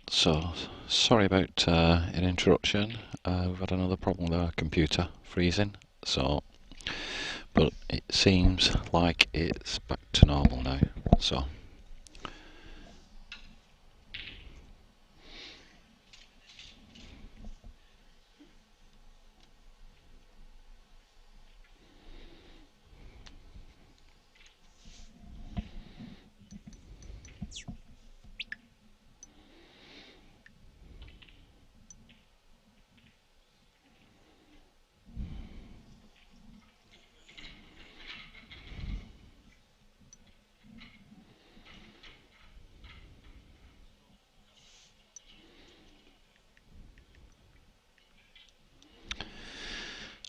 So, sorry about an interruption. We've had another problem with our computer freezing. But it seems like it's back to normal now. So,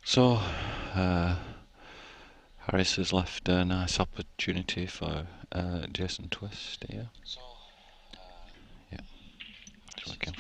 so Harris has left a nice opportunity for Jason Twist here. Yeah, it's working.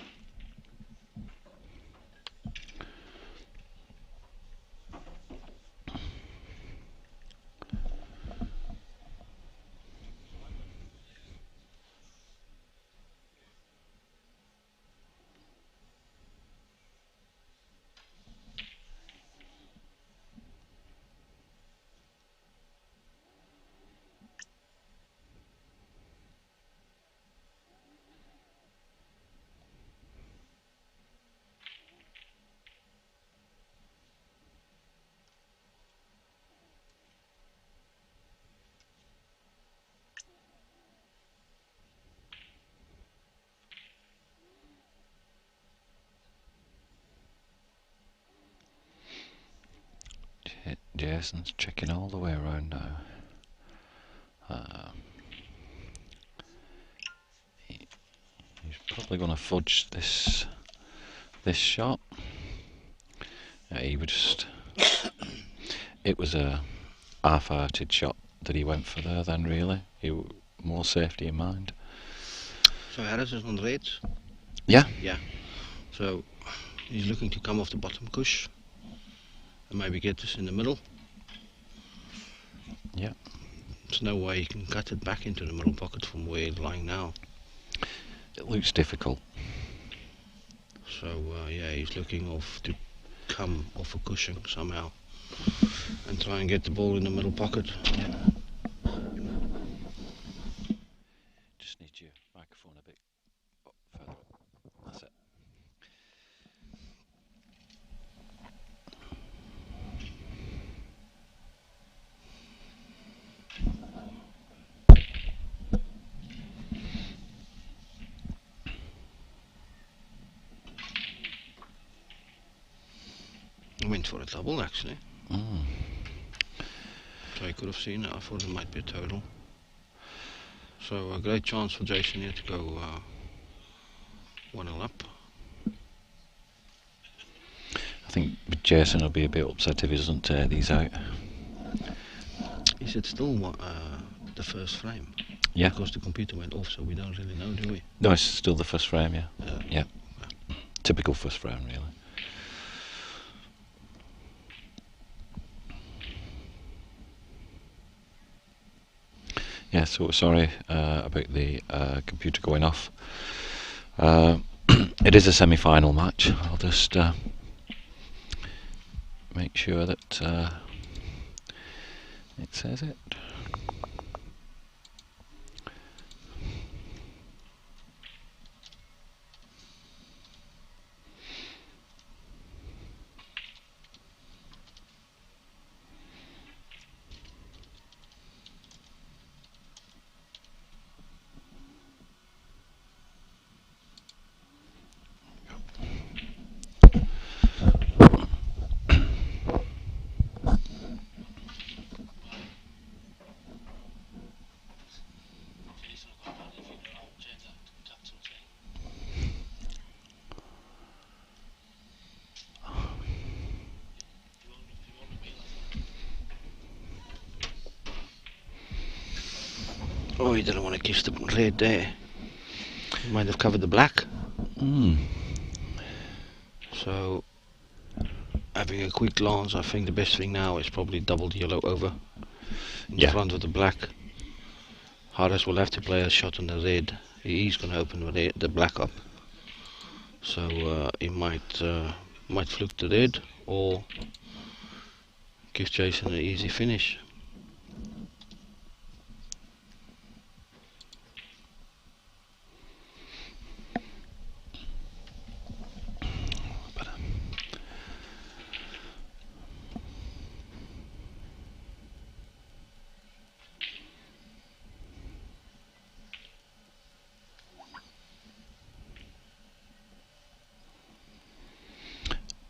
Jason's checking all the way around now. He's probably going to fudge this shot. He would just. It was a half-hearted shot that he went for there. Then really, more safety in mind. So Harris is on the reds? Yeah. Yeah. So he's looking to come off the bottom cush and maybe get this in the middle. Yeah. There's no way he can cut it back into the middle pocket from where it's lying now. It looks difficult. So yeah, he's looking off to come off a cushion somehow and try and get the ball in the middle pocket. Yeah. Just need your microphone a bit further up. That's it. I went for a double actually. Mm. So I could have seen it. I thought it might be a total. So a great chance for Jason here to go 1-0 up. I think Jason will be a bit upset if he doesn't take these out. Is it still the first frame? Yeah. Because the computer went off, so we don't really know, do we? No, it's still the first frame, yeah. Yeah. Typical first frame, really. Yeah, so we're sorry about the computer going off. It is a semi-final match. I'll just make sure that it says it. Oh, he didn't want to kiss the red there. He might have covered the black. So, having a quick glance, I think the best thing now is probably double the yellow over in front of the black. Harris will have to play a shot on the red. He's going to open the black up. So he might fluke the red or give Jason an easy finish.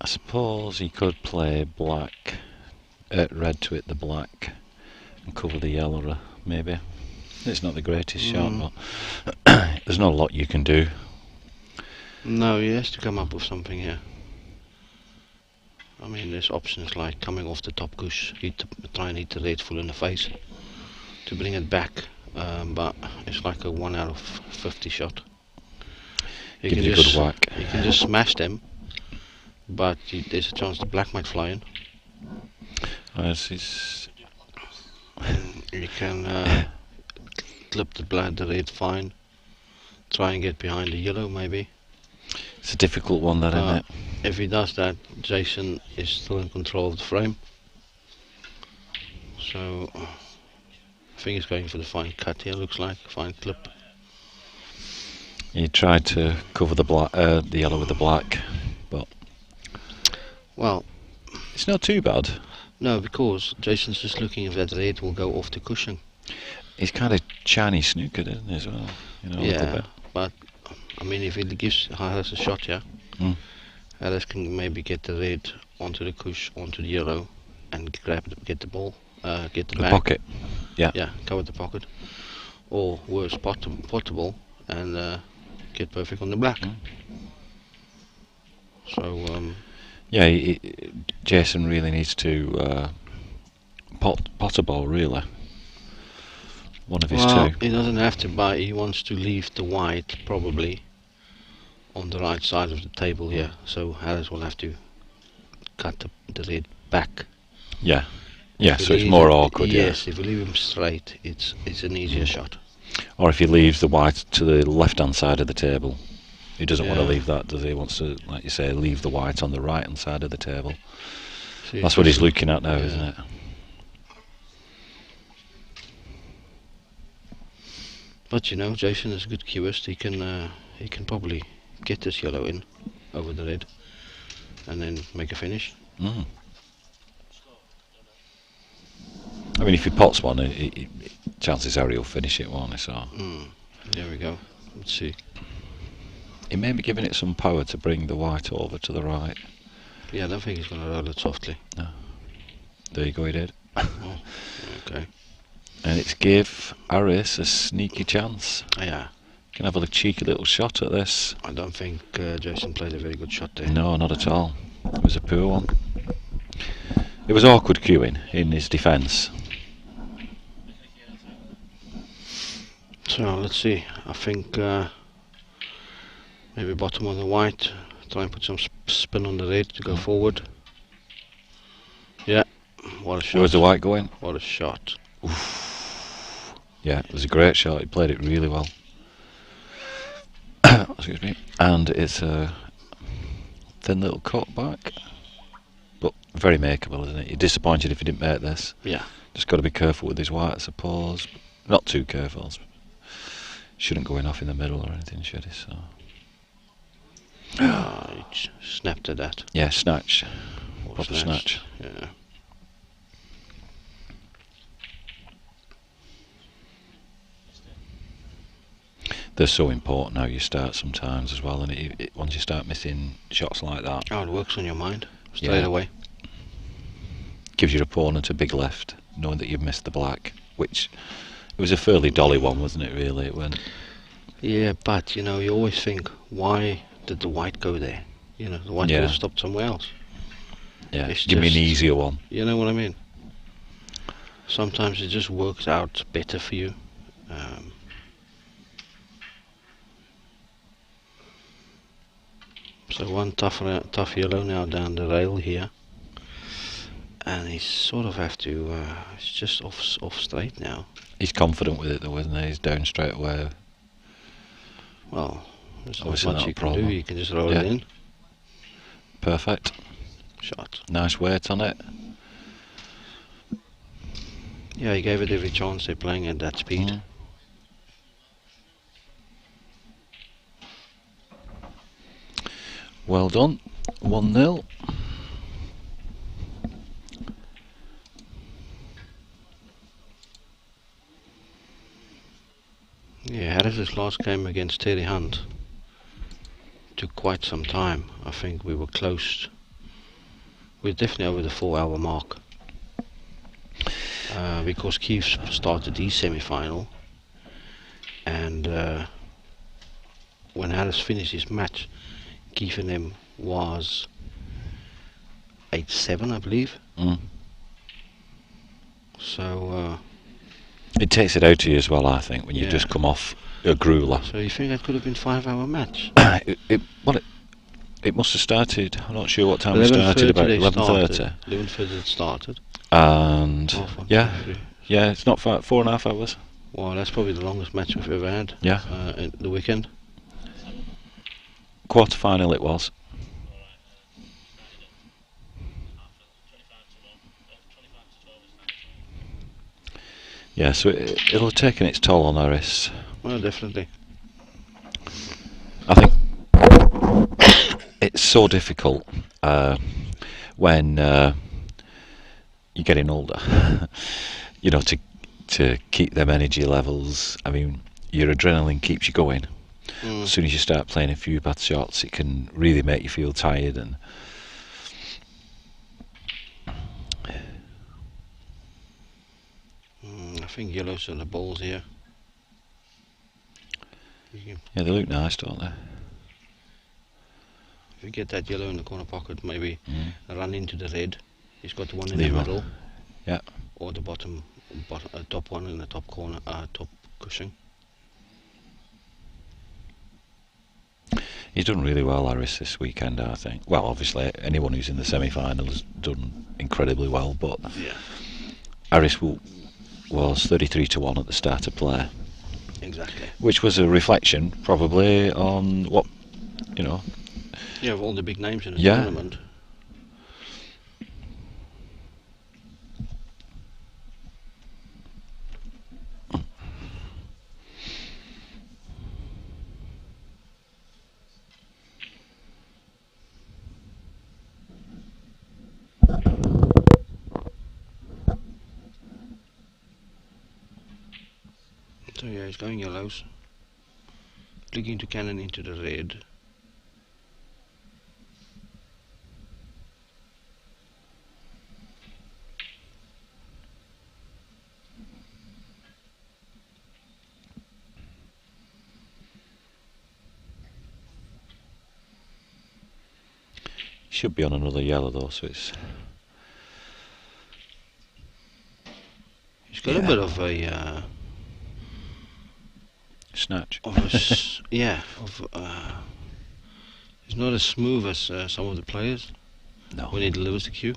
I suppose he could play black, red to hit the black and cover the yellow, maybe. It's not the greatest shot, but there's not a lot you can do. No, he has to come up with something here. I mean, there's options like coming off the top gush, try and hit the red full in the face to bring it back, but it's like a 1 out of 50 shot. Give it a good whack. You can just smash them, but there's a chance the black might fly in. You can clip the red fine, try and get behind the yellow maybe. It's a difficult one, that, isn't it? If he does that, Jason is still in control of the frame. So I think he's going for the fine cut here, looks like, fine clip. He tried to cover the black, the yellow with the black, but well, it's not too bad. No, because Jason's just looking if that red will go off the cushion. He's kind of shiny snookered, isn't he, as well? You know, a little bit. But I mean, if he gives Harris a shot, Harris can maybe get the red onto the cush, onto the yellow, and get the ball, get the bag. Pocket. Yeah. Yeah, cover the pocket, or worse, pot the ball and get perfect on the black. So yeah, Jason really needs to pot a ball, really. One of his two. He doesn't have to, but he wants to leave the white probably on the right side of the table here. So Harris will have to cut the red back. Yeah. Yeah, so it's more awkward. Yes, if you leave him straight, it's an easier shot. Or if he leaves the white to the left-hand side of the table. He doesn't want to leave that, does he? He wants to, like you say, leave the white on the right-hand side of the table. So that's what he's looking at now, isn't it? But you know, Jason is a good cubist. He can probably get this yellow in over the red, and then make a finish. I mean, if he pots one, chances are he'll finish it, won't he? So. There we go. Let's see. He may be giving it some power to bring the white over to the right. Yeah, I don't think he's going to roll it softly. No. There you go, he did. Oh, okay. And it's give Harris a sneaky chance. Yeah. Can have a cheeky little shot at this. I don't think Jason played a very good shot there. No, not at all. It was a poor one. It was awkward queuing in his defence. So let's see. I think maybe bottom on the white. Try and put some spin on the red to go forward. Yeah. What a shot. Where's the white going? What a shot. Oof. Yeah, it was a great shot. He played it really well. Excuse me. And it's a thin little cut back, but very makeable, isn't it? You're disappointed if he didn't make this. Yeah. Just got to be careful with his white, I suppose. Not too careful. Shouldn't go in off in the middle or anything, should he? So. He snapped at that. Yeah, snatch. Or Proper snatched. snatch. Yeah. They're so important how you start sometimes as well, and once you start missing shots like that, Oh, it works on your mind straight away. Gives your opponent a big left, knowing that you've missed the black, which it was a fairly dolly one, wasn't it? Really, it went. Yeah, but you know, you always think, why did the white go there? You know, the white could have stopped somewhere else. Yeah, give me an easier one. You know what I mean? Sometimes it just works out better for you. So one tough yellow now down the rail here, and he sort of have to. It's just off straight now. He's confident with it though, isn't he? He's down straight away. Well, There's not Obviously much not you a can do. problem. You can just roll Yeah. it in. Perfect. Shot. Nice weight on it. Yeah, he gave it every chance. They're playing at that speed. Mm. Well done. 1-0. Yeah, Harris's last game against Terry Hunt took quite some time. I think we were close. We're definitely over the 4-hour mark. Because Keith started his semi-final, and when Harris finished his match, Keith and him was 8-7, I believe. Mm. So It takes it out of you as well, I think, when you Yeah. just come off a grueler. so you think that could have been 5-hour match? It must have started. I'm not sure what time we started. About 11:30. 11:30 it started. And Half one, yeah, 2, 3. yeah, it's not 4.5 hours. Well, that's probably the longest match we've ever had. Yeah. In the weekend. Quarter final it was. Yeah, so it'll have taken its toll on Harris. Well, definitely. I think it's so difficult when you're getting older, you know, to keep them energy levels. I mean, your adrenaline keeps you going. As soon as you start playing a few bad shots, it can really make you feel tired. And I think yellows are the balls here. yeah, they look nice, don't they? If you get that yellow in the corner pocket, maybe run into the red. He's got the one in Leave the one. middle. Yeah. Or the top one in the top corner, top cushion. He's done really well, Harris, this weekend, I think. Well, obviously, anyone who's in the semi-final has done incredibly well, but Yeah. Harris was 33-1 at the start of play, Exactly. which was a reflection, probably, on what, you know. Yeah, of all the big names in the Yeah. tournament. So yeah, he's going yellows. Looking to cannon into the red. Should be on another yellow though, so it's. He's got a bit of a Snatch. he's not as smooth as some of the players No. when he delivers the cue.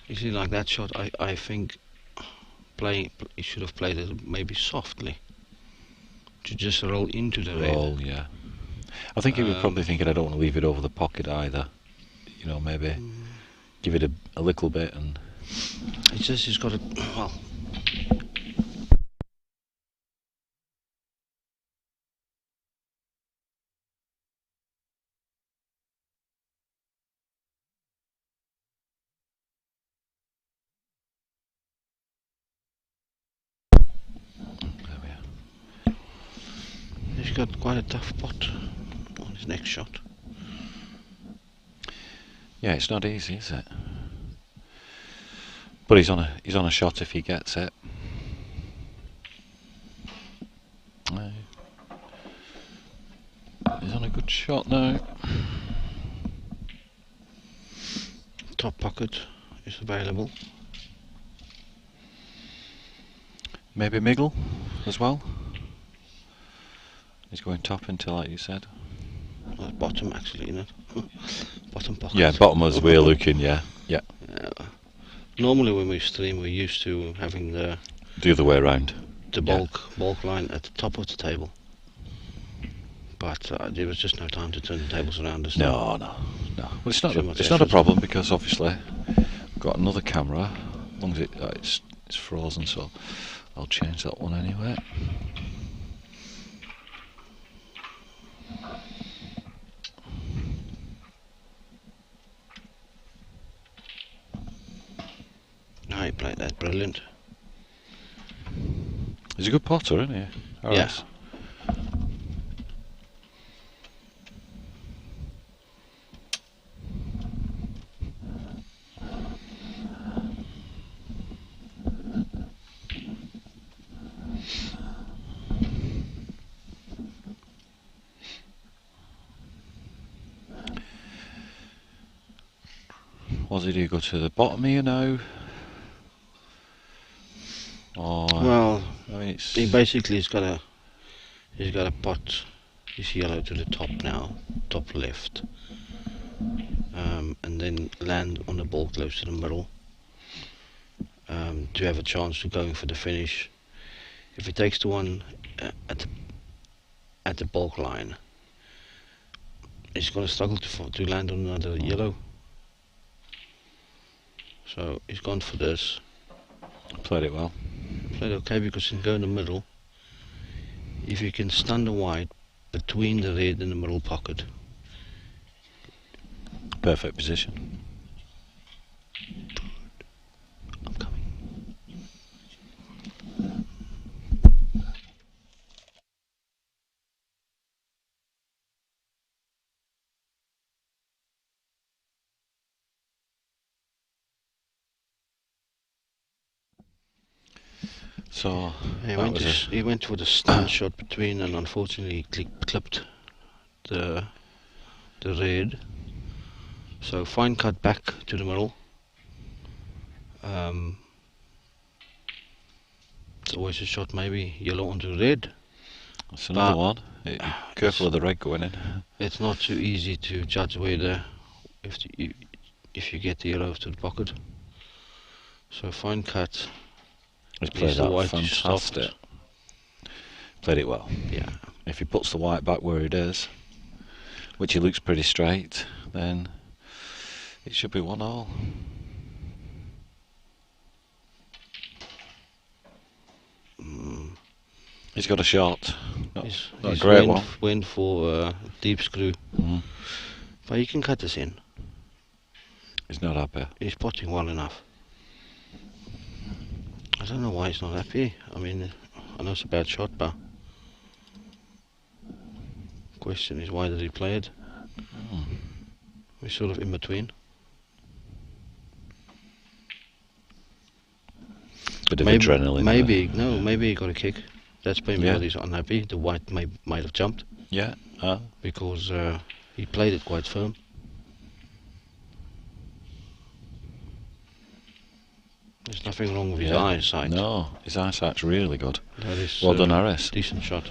You see, like that shot, I think he should have played it maybe softly to just roll into the red. Oh, yeah. I think he was probably thinking, I don't want to leave it over the pocket either. You know, maybe give it a little bit and. It's just he's got it. Well, There we are. he's got quite a tough pot on his next shot. Yeah, it's not easy, is it? But he's on a shot if he gets it. He's on a good shot now. Top pocket is available. Maybe Miggle as well. He's going top until, like you said. Bottom actually, isn't it? Bottom pocket. Yeah, bottom as we're looking. Yeah. Normally when we stream, we're used to having the The other way around. the bulk line at the top of the table. But there was just no time to turn the tables around this time. No. Well, it's not a problem because obviously I've got another camera. As long as it's frozen, so I'll change that one anyway. He played that brilliant. He's a good potter, isn't he? Yeah. What did he go to the bottom here now? Or, Well, I mean, he basically he's got a pot. He's yellow to the top now, top left, and then land on the ball close to the middle to have a chance to going for the finish. If he takes the one at the bulk line, he's going to struggle to land on another yellow. So he's gone for this. played it well. Played okay because he can go in the middle. If you can stun the white between the red and the middle pocket. Perfect position. I'm coming. So he went for the stun shot between, and unfortunately clipped the red. So fine cut back to the middle. It's always a shot, maybe yellow onto red. That's another one. Careful of the red going in. It's not too easy to judge whether if you get the yellow to the pocket. So fine cut. He's played that fantastic. Played it well. Yeah. If he puts the white back where it is, which he looks pretty straight, then it should be 1-all. He's got a shot. Not a great one. Went for deep screw. But you can cut this in. He's not happy. He's potting well enough. I don't know why he's not happy. I mean, I know it's a bad shot, but question is, why did he play it? We're sort of in between. Bit of adrenaline. Maybe he got a kick. That's maybe why he's unhappy. The white might have jumped. Yeah. Because he played it quite firm. There's nothing wrong with his eyesight. No, his eyesight's really good. That is well done, Harris. Decent shot.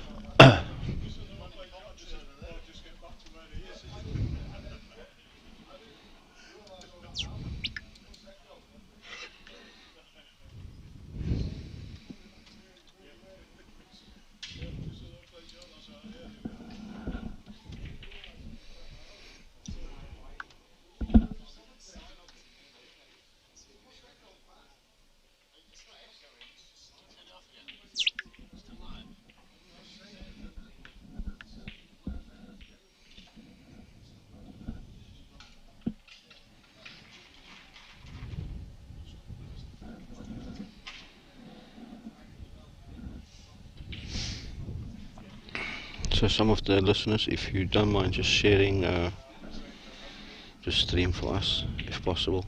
So some of the listeners, if you don't mind just sharing the stream for us, if possible.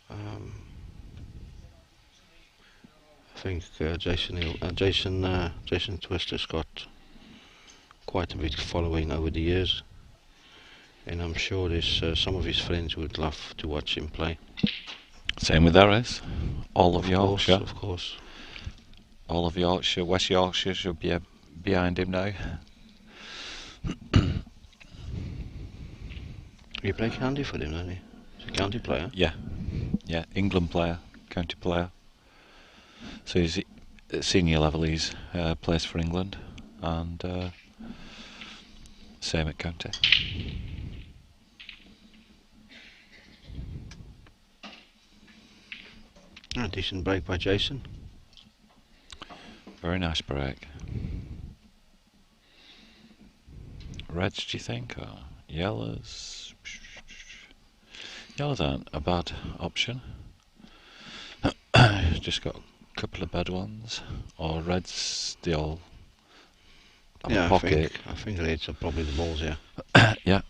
I think Jason Twister's got quite a big following over the years, and I'm sure there's some of his friends would love to watch him play. Same with Harris. All of Yorkshire. Of course. All of Yorkshire, West Yorkshire should be behind him now. You play county for him, don't you? He's a county player. Yeah, England player, county player. So at senior level he's plays for England, and same at county. A decent break by Jason. Very nice break. Reds, do you think, or yellows? Yellows aren't a bad option. Just got a couple of bad ones. Or reds, they all have a pocket. I think reds are probably the balls here. Yeah.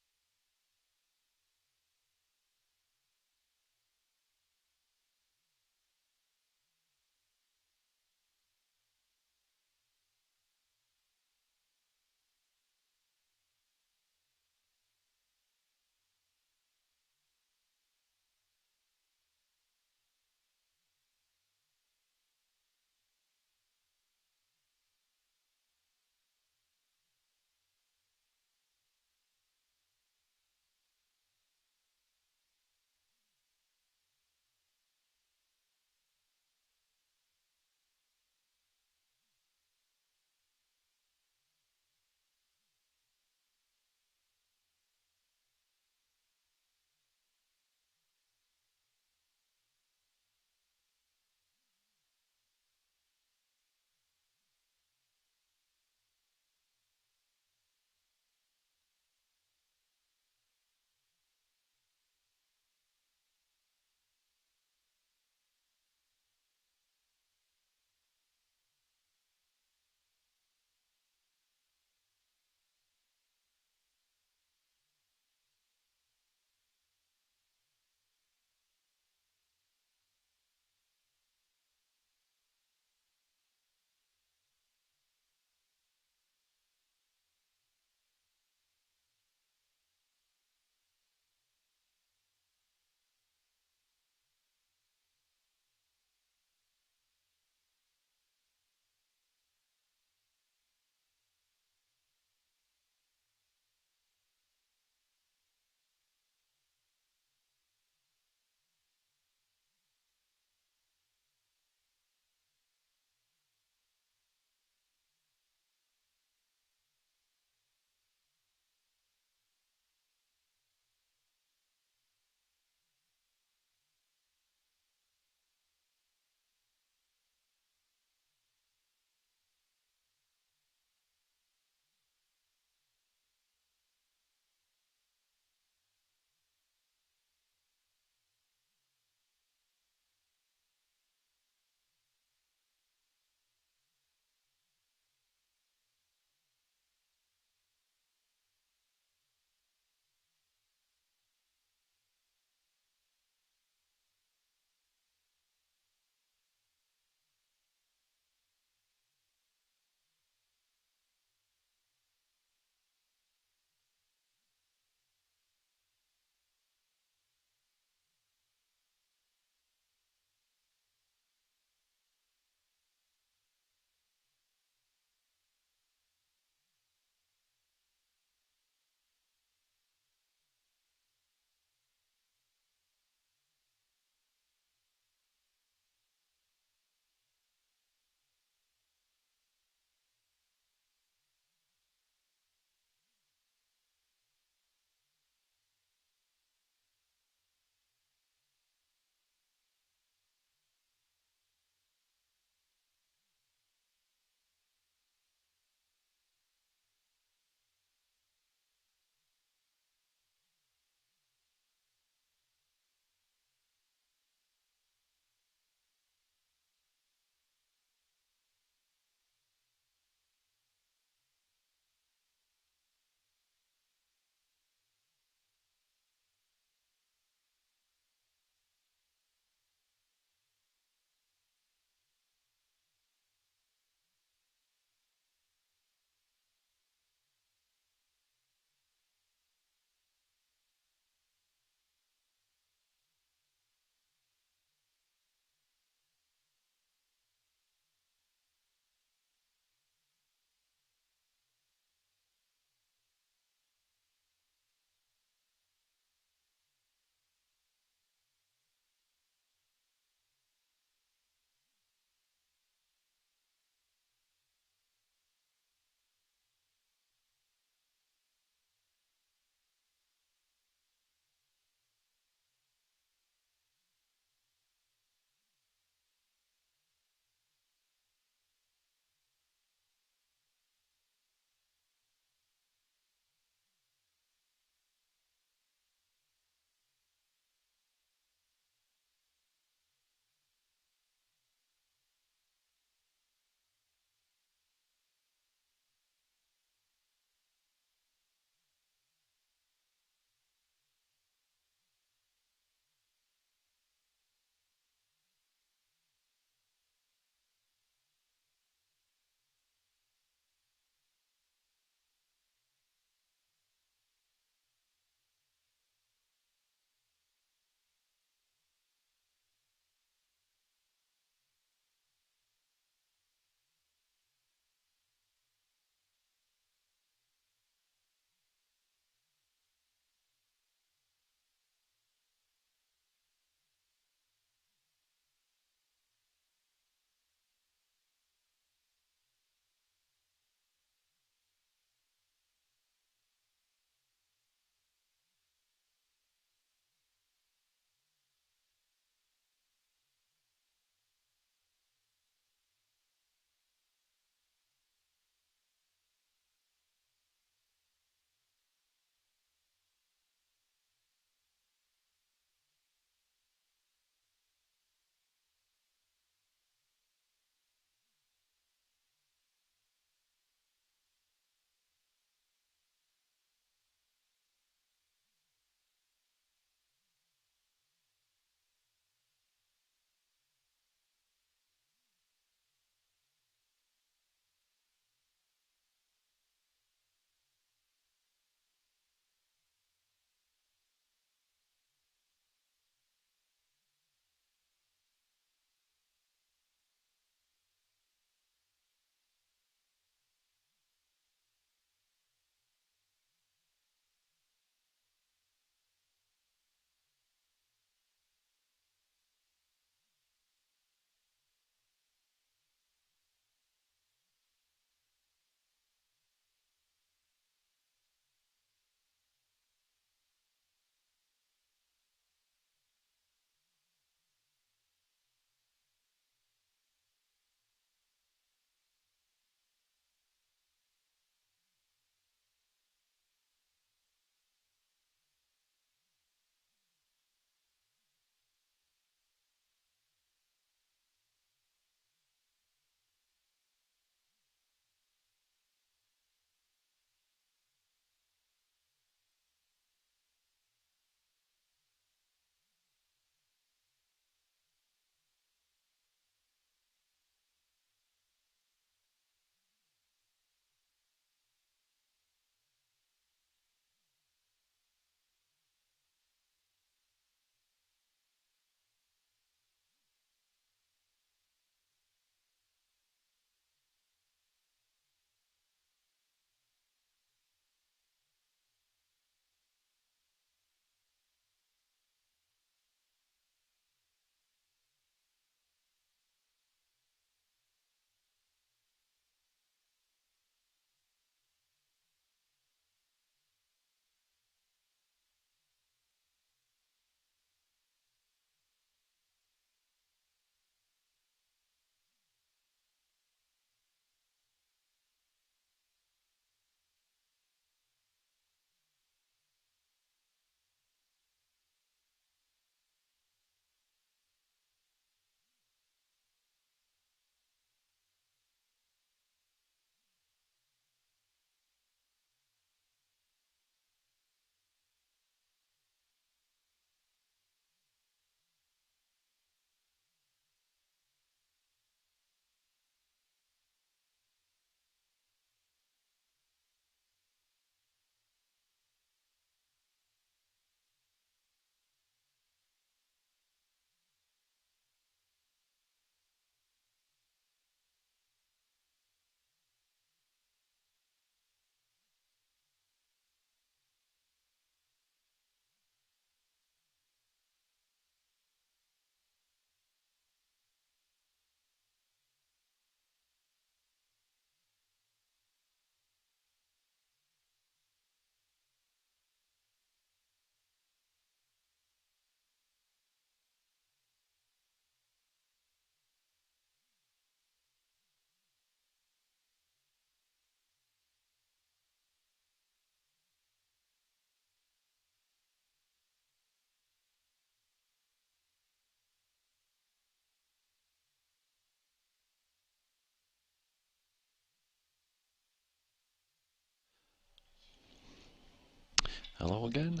Hello again.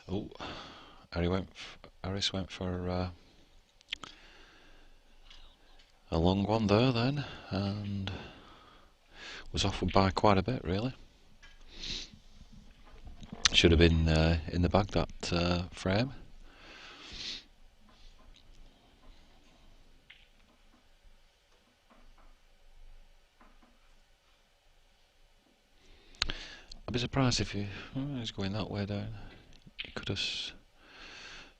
Oh, Harris went for a long one there then, and was off by quite a bit really. Should have been in the bag, that frame. I'd be surprised if he's going that way down. He could have.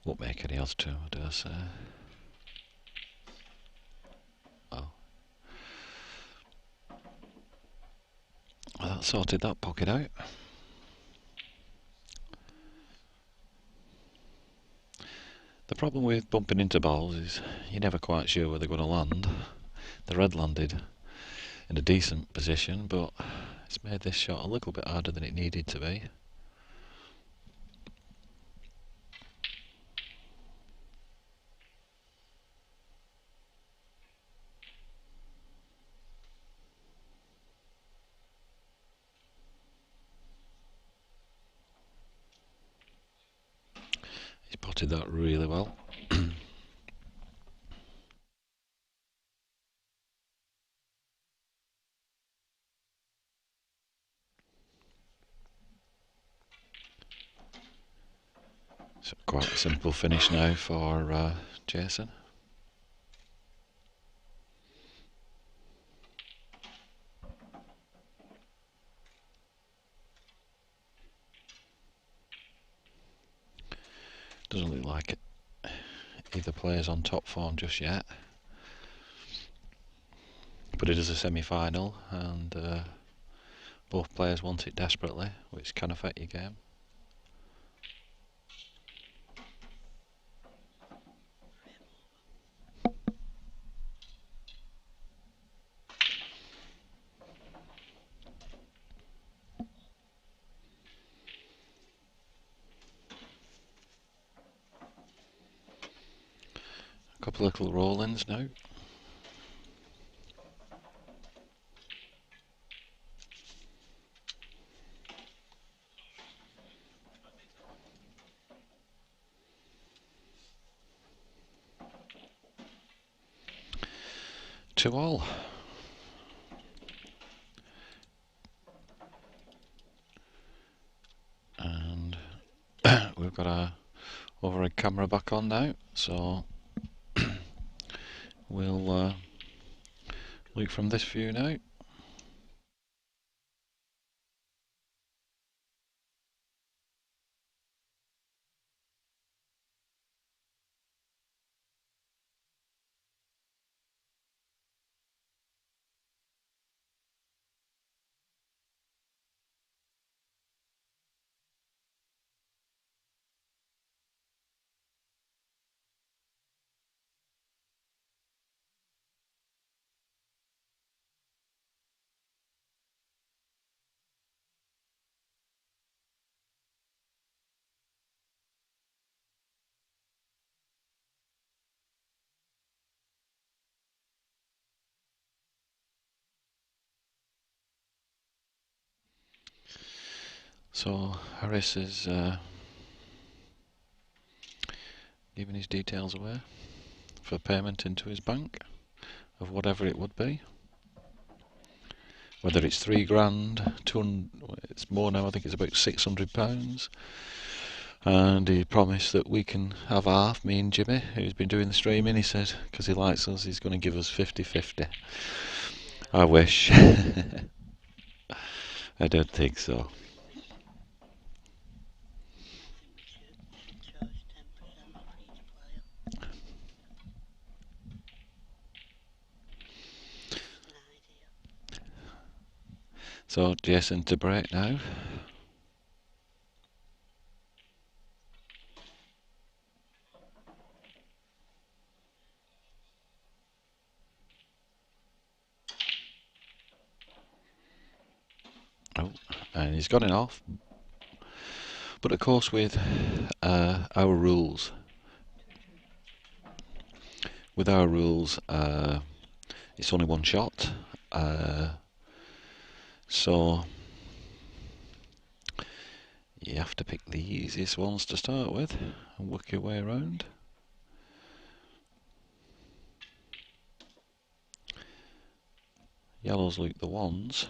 Won't make any odds to him, I dare say. Oh. Well, that sorted that pocket out. The problem with bumping into balls is you're never quite sure where they're going to land. The red landed in a decent position, but it's made this shot a little bit harder than it needed to be. He's potted that really well. It's quite a simple finish now for Jason. Doesn't look like it. Either player's on top form just yet, but it is a semi-final, and both players want it desperately, which can affect your game. A couple of little roll-ins now. To all. And we've got our overhead camera back on now, so we'll look from this view now. So Harris is giving his details away for payment into his bank of whatever it would be. Whether it's £3,000, 200, it's more now. I think it's about £600. And he promised that we can have half, me and Jimmy, who's been doing the streaming. He said, because he likes us, he's going to give us 50-50. I wish. I don't think so. So Jason to break now. Oh, and he's got it off. But of course, with our rules, it's only one shot. So you have to pick the easiest ones to start with and work your way around. Yellows look the ones.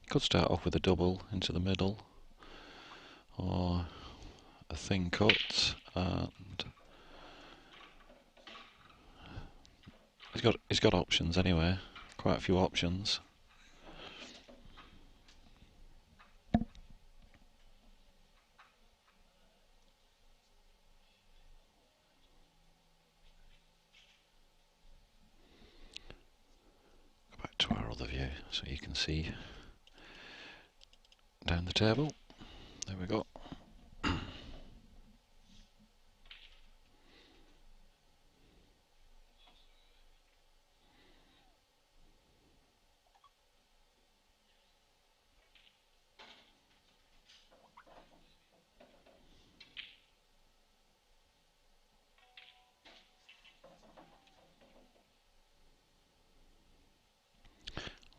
You could start off with a double into the middle, or a thin cut, and he's got options anyway, quite a few options. Go back to our other view so you can see down the table. There we go.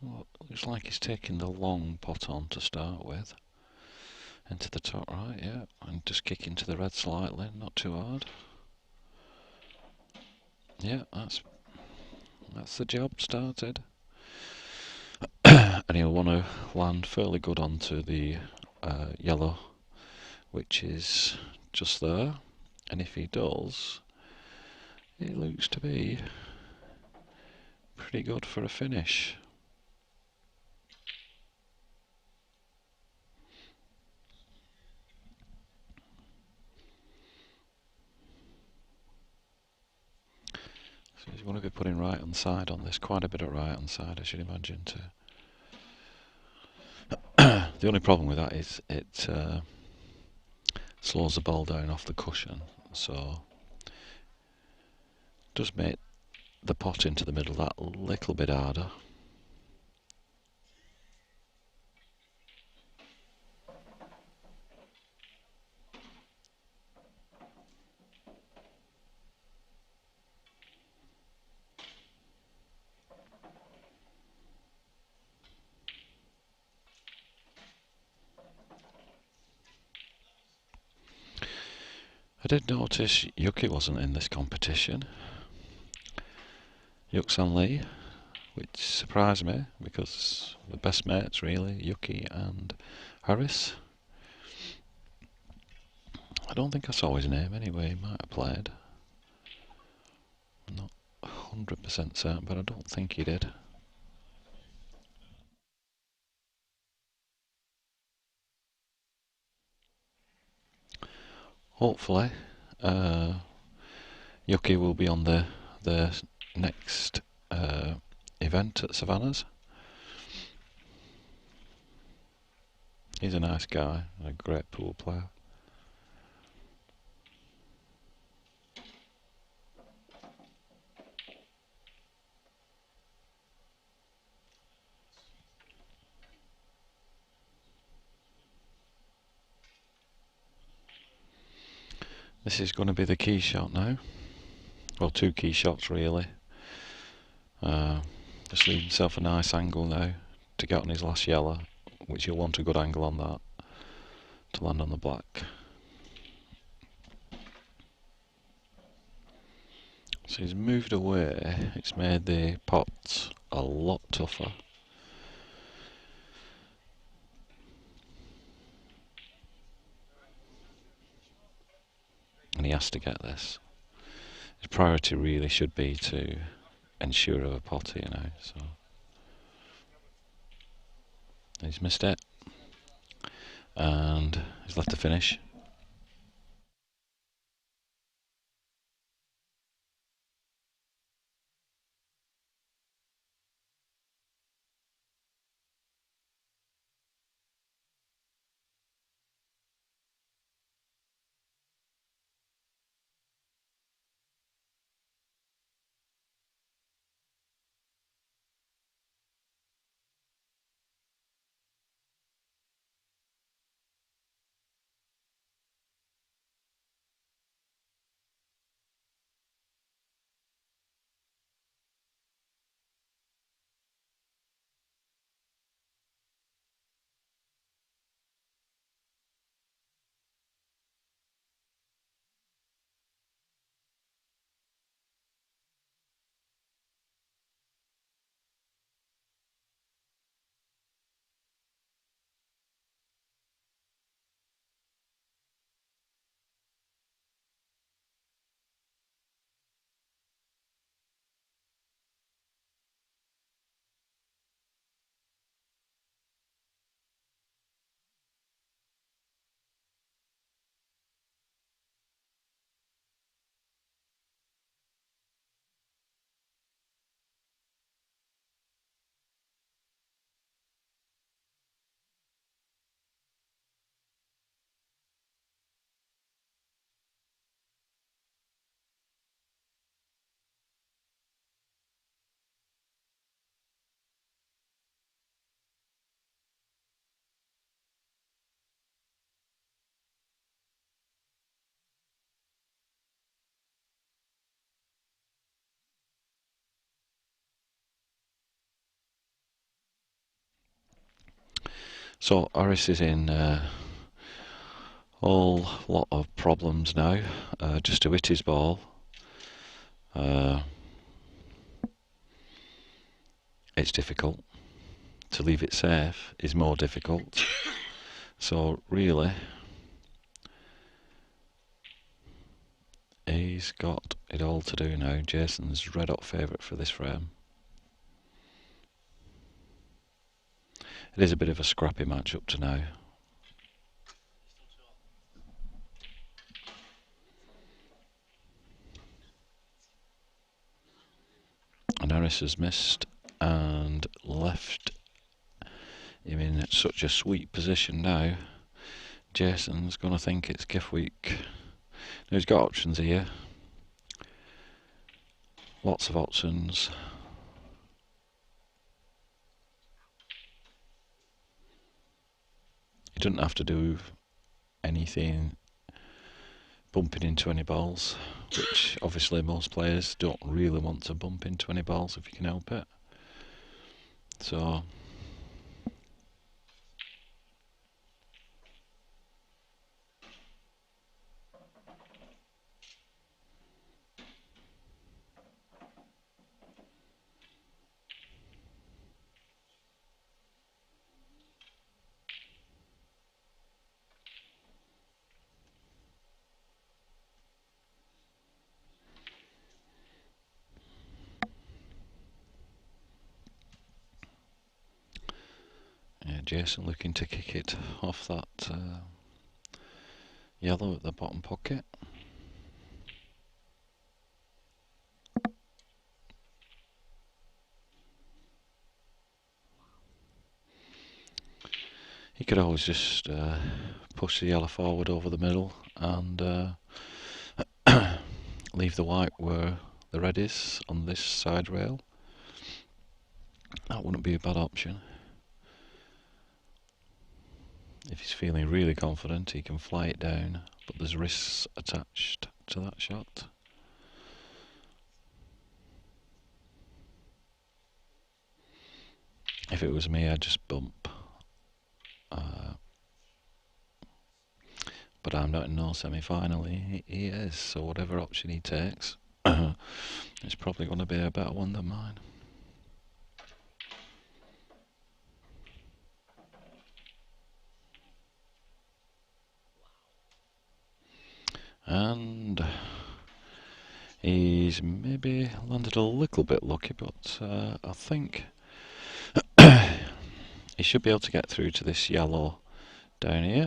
Well, looks like he's taking the long pot on to start with. Into the top right, yeah, and just kick into the red slightly, not too hard. Yeah, that's the job started. And he'll want to land fairly good onto the yellow, which is just there. And if he does, it looks to be pretty good for a finish. So he's going to be putting right hand side on this, quite a bit of right hand side I should imagine too. The only problem with that is it slows the ball down off the cushion, so does make the pot into the middle that little bit harder. I did notice Yuki wasn't in this competition. Yuk-san Lee, which surprised me because the best mates really, Yuki and Harris. I don't think I saw his name anyway, he might have played. I'm not 100% certain, but I don't think he did. Hopefully, Yuki will be on the next event at Savanna's. He's a nice guy, a great pool player. This is going to be the key shot now. Well, two key shots really. Just leave himself a nice angle now to get on his last yellow, which you'll want a good angle on that to land on the black. So he's moved away, it's made the pots a lot tougher. And he has to get this. His priority really should be to ensure of a pot, you know, so he's missed it. And he's left to finish. So Harris is in whole lot of problems now. Just to hit his ball, it's difficult. To leave it safe is more difficult. So really, he's got it all to do now. Jason's red hot favourite for this frame. It is a bit of a scrappy match up to now. And Harris has missed and left him in such a sweet position now. Jason's going to think it's gift week. Now he's got options here. Lots of options. He doesn't have to do anything bumping into any balls, which obviously most players don't really want to bump into any balls if you can help it. So yeah, Jason looking to kick it off that yellow at the bottom pocket. He could always just push the yellow forward over the middle and leave the white where the red is on this side rail. That wouldn't be a bad option. If he's feeling really confident, he can fly it down, but there's risks attached to that shot. If it was me, I'd just bump. But I'm not in no semi-final. He is, so whatever option he takes, it's probably going to be a better one than mine. And he's maybe landed a little bit lucky, but I think he should be able to get through to this yellow down here.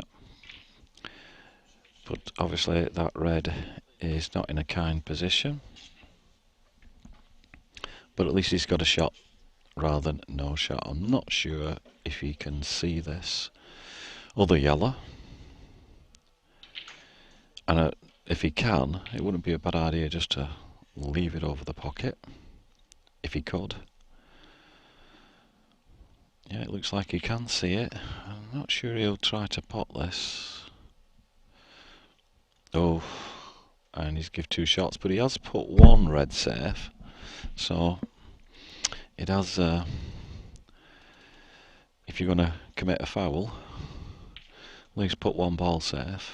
But obviously that red is not in a kind position. But at least he's got a shot rather than no shot. I'm not sure if he can see this other yellow. And if he can, it wouldn't be a bad idea just to leave it over the pocket. If he could. Yeah, it looks like he can see it. I'm not sure he'll try to pot this. Oh, and he's give two shots, but he has put one red safe. So it has, if you're going to commit a foul, at least put one ball safe.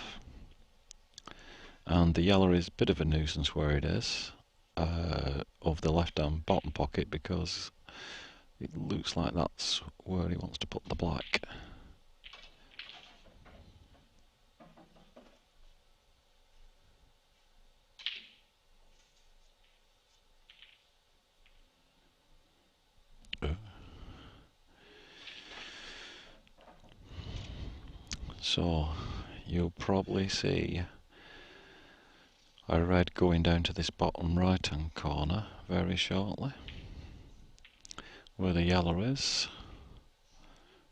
And the yellow is a bit of a nuisance where it is, of the left hand bottom pocket, because it looks like that's where he wants to put the black. So you'll probably see a red going down to this bottom right hand corner very shortly, where the yellow is,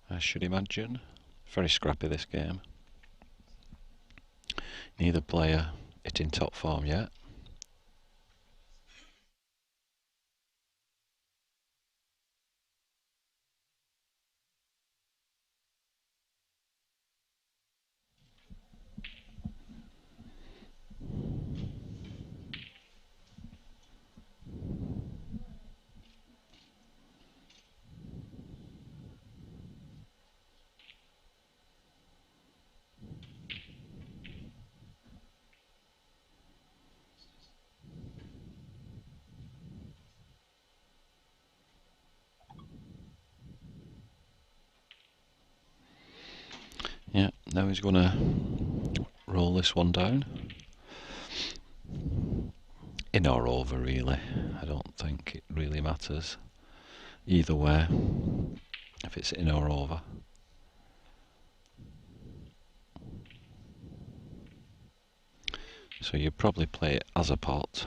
I should imagine. Very scrappy this game. Neither player is in top form yet. Yeah, now he's going to roll this one down. In or over, really. I don't think it really matters either way, if it's in or over. So you'd probably play it as a pot,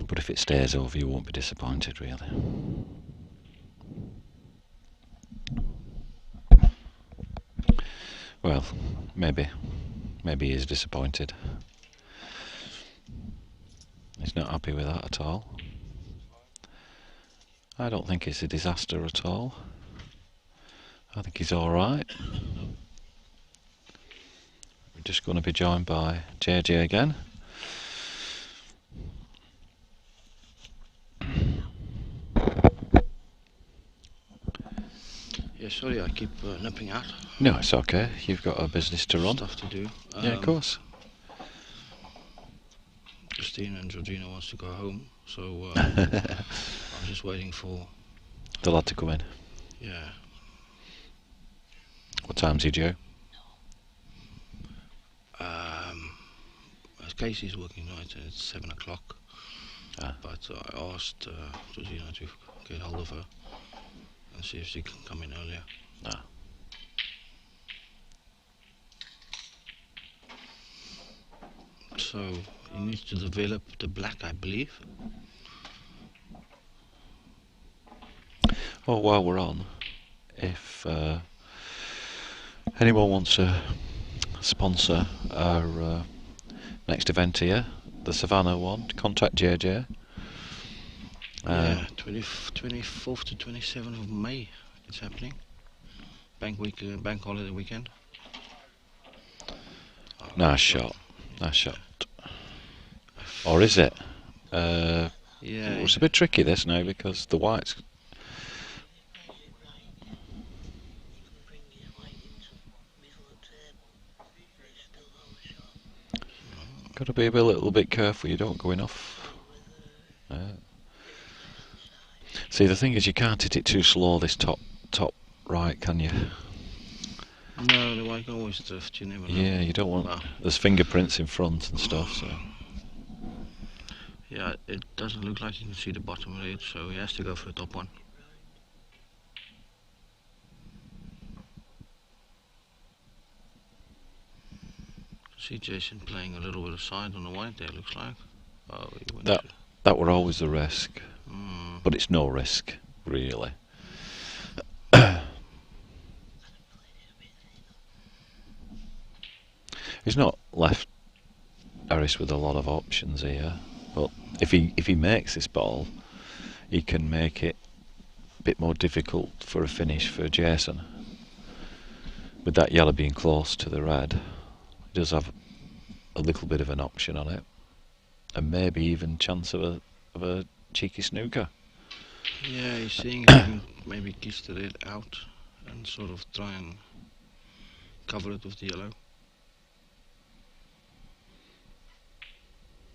but if it stays over you won't be disappointed, really. Well, maybe he is disappointed. He's not happy with that at all. I don't think it's a disaster at all. I think he's alright. We're just going to be joined by JJ again. Yeah, sorry, I keep nipping out. No, it's okay. You've got a business to run. Stuff to do. Yeah, of course. Christine and Georgina wants to go home, so I'm just waiting for the lad to come in. Yeah. What time's he due? Casey's working night and it's 7 o'clock. But I asked Georgina to get hold of her and see if she can come in earlier. So he needs to develop the black, I believe. Oh, while we're on, if anyone wants to sponsor our next event here, the Savanna one, contact JJ. Yeah, 24th to 27th of May it's happening. Bank holiday weekend. Nice shot. Or is it? Yeah. It's a bit tricky this now because the white's got to be a little bit careful you don't go enough. See, the thing is you can't hit it too slow this top right, can you? No, the white can always drift, you never know. Yeah, you don't want... There's fingerprints in front and stuff, so... Yeah, it doesn't look like you can see the bottom of it, so he has to go for the top one. See Jason playing a little bit of side on the white there, looks like. Oh, he went that were always the risk, but it's no risk, really. He's not left Harris with a lot of options here, but if he makes this ball, he can make it a bit more difficult for a finish for Jason. With that yellow being close to the red, he does have a little bit of an option on it, and maybe even chance of a cheeky snooker. Yeah, he's seeing if he can maybe kiss the red out and sort of try and cover it with the yellow.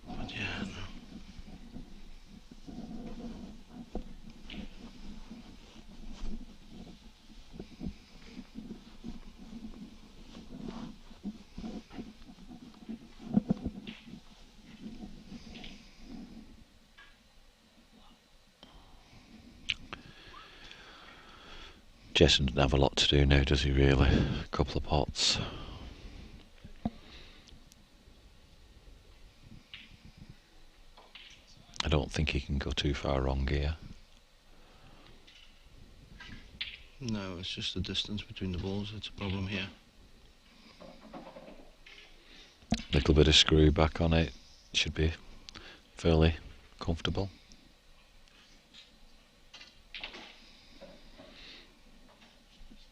But yeah, no. Jason doesn't have a lot to do now, does he really? A couple of pots. I don't think he can go too far wrong here. No, it's just the distance between the balls, it's a problem here. Little bit of screw back on it, should be fairly comfortable.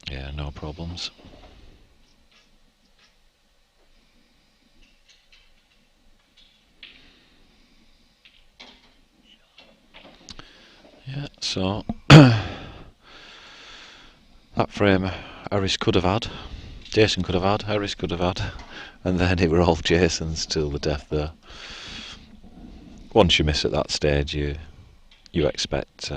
Yeah, no problems. Yeah, so that frame Harris could have had, Jason could have had, Harris could have had, and then it were all Jason's till the death there. Once you miss at that stage, you expect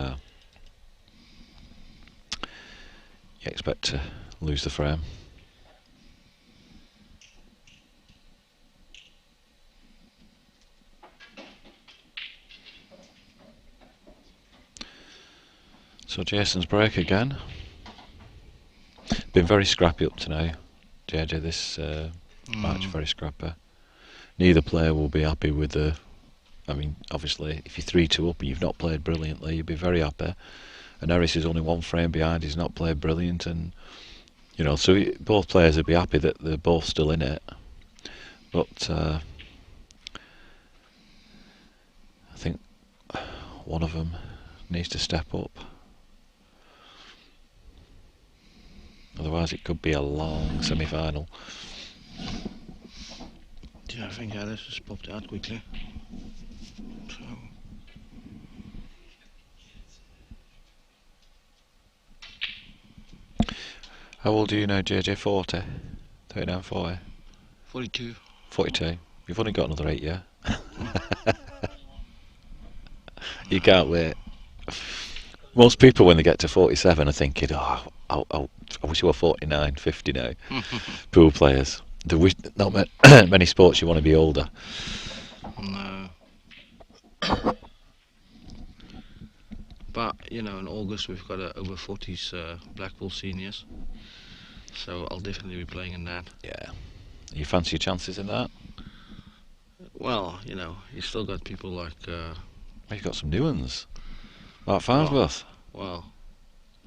to lose the frame. So Jason's break again. Been very scrappy up to now, JJ, this match, very scrappy. Neither player will be happy with the... I mean, obviously, if you're 3-2 up and you've not played brilliantly, you'd be very happy. And Harris is only one frame behind, he's not played brilliant, and you know, so both players would be happy that they're both still in it. But I think one of them needs to step up. Otherwise it could be a long semi-final. Yeah, I think Alice has popped out quickly. So. How old are you now, JJ? 40? 39, 40? 42. 42. You've only got another 8 years. You can't wait. Most people, when they get to 47, are thinking, oh, I wish I were 49, 50 now. Pool players. Not many sports you want to be older. No. But, you know, in August we've got a over 40s Blackpool seniors. So I'll definitely be playing in that. Yeah. You fancy your chances in that? Well, you know, you still got people like... You've got some new ones. Mark Farnsworth. Well,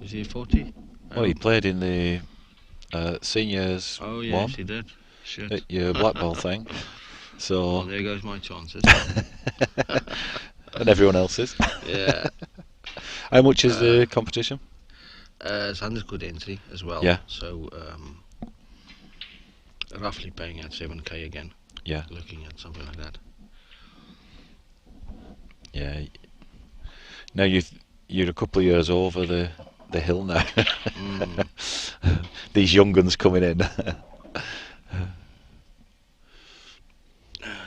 is he 40? Well, he played in the seniors Oh, yes, one he did. Shit. at your black ball thing. So... Well, there goes my chances. And everyone else's. Yeah. How much is the competition? It's 100 quid entry as well. Yeah. So, roughly paying at 7k again. Yeah. Looking at something like that. Yeah. Now you're a couple of years over the hill now. These young guns coming in.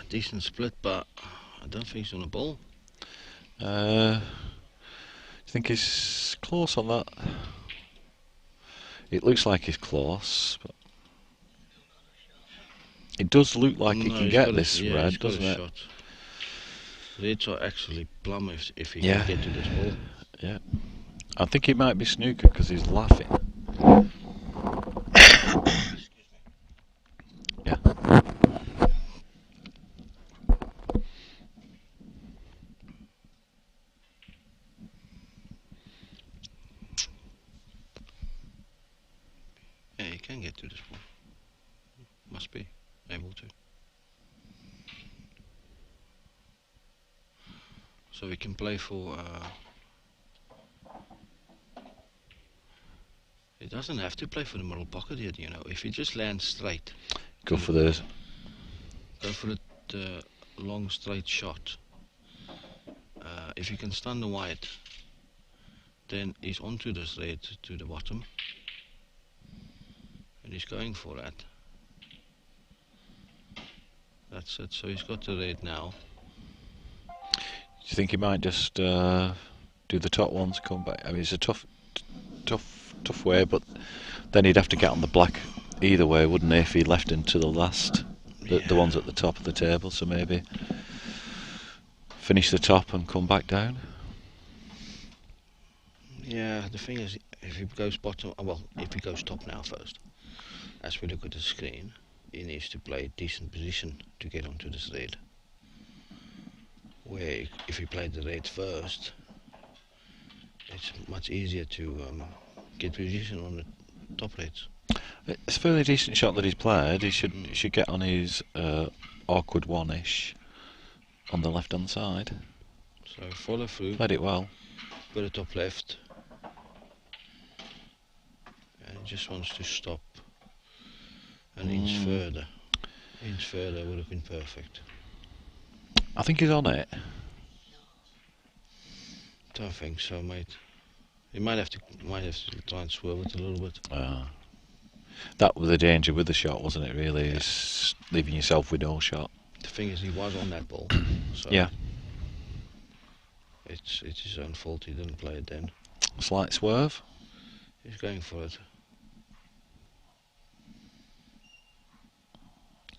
Decent split, but I don't think he's on a ball. Do you think he's close on that? It looks like he's close, but it does look like he can get this red, doesn't it? Shot. Reds are actually plumb if he Yeah. can get to this ball. Yeah. I think it might be snooker because he's laughing. Yeah. Yeah, he can get to this ball. Must be able to. So we can play for... he doesn't have to play for the middle pocket here, you know. If he just lands straight... Go for the... Go for the long straight shot. If you can stun the white, then he's onto this red to the bottom. And he's going for that. That's it, so he's got the red now. Do you think he might just do the top ones, come back? I mean, it's a tough way, but then he'd have to get on the black either way, wouldn't he, if he left into the last, the ones at the top of the table, so maybe finish the top and come back down? Yeah, the thing is, if he goes bottom, well, if he goes top now first, as we look at the screen, he needs to play a decent position to get onto this red. Where if he played the red first, it's much easier to get position on the top reds. It's a fairly decent shot that he's played. He should get on his awkward one-ish on the left-hand side. So follow through. Played it well. Put it top left. And just wants to stop an inch further. Inch further would have been perfect. I think he's on it. Don't think so, mate. He might have to try and swerve it a little bit. That was the danger with the shot, wasn't it? Really, is leaving yourself with no shot. The thing is, he was on that ball. So Yeah. It's his own fault he didn't play it then. Slight swerve. He's going for it.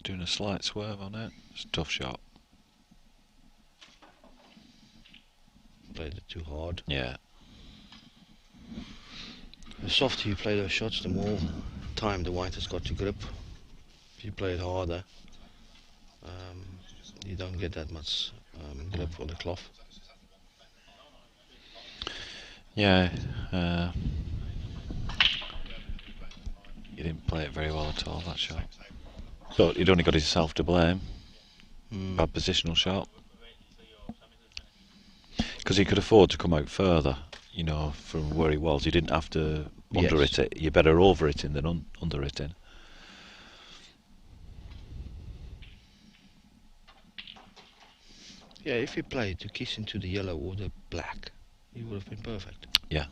doing a slight swerve on it. It's a tough shot. Played it too hard. Yeah. The softer you play those shots, the more time the white has got to grip. If you play it harder, you don't get that much grip on the cloth. Yeah. He didn't play it very well at all, that shot. But he'd only got himself to blame. Bad positional shot. Because he could afford to come out further, you know, from where he was. He didn't have to under-hit it. You're better over-hitting than under-hitting. Yeah, if he played to kiss into the yellow or the black, he would have been perfect. Yeah.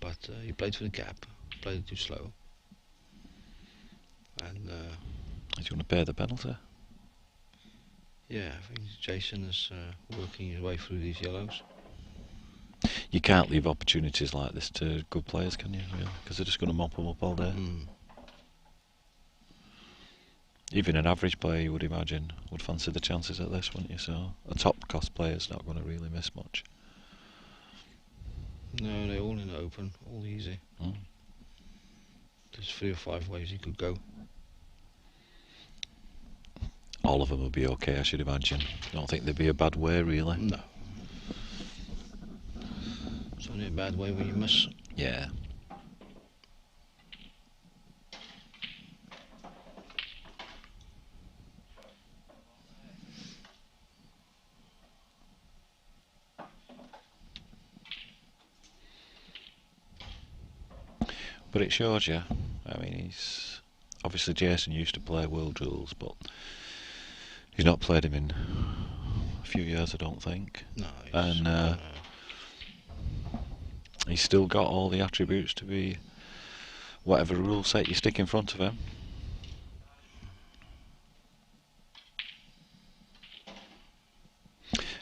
But he played for the gap, played it too slow. And Is he going to pay the penalty? yeah, I think Jason is working his way through these yellows. You can't leave opportunities like this to good players, can you? Really? Because they're just going to mop them up all day. Even an average player, you would imagine, would fancy the chances at this, wouldn't you? So a top-class player's not going to really miss much. No, they're all in the open, all easy. There's 3 or 5 ways he could go. All of them would be okay, I should imagine. I don't think there'd be a bad way, really. No. It's only a bad way when you miss. Yeah. But it shows you. I mean, he's obviously Jason used to play World Rules, but he's not played him in a few years, I don't think. No. And he's still got all the attributes to be whatever rule set you stick in front of him.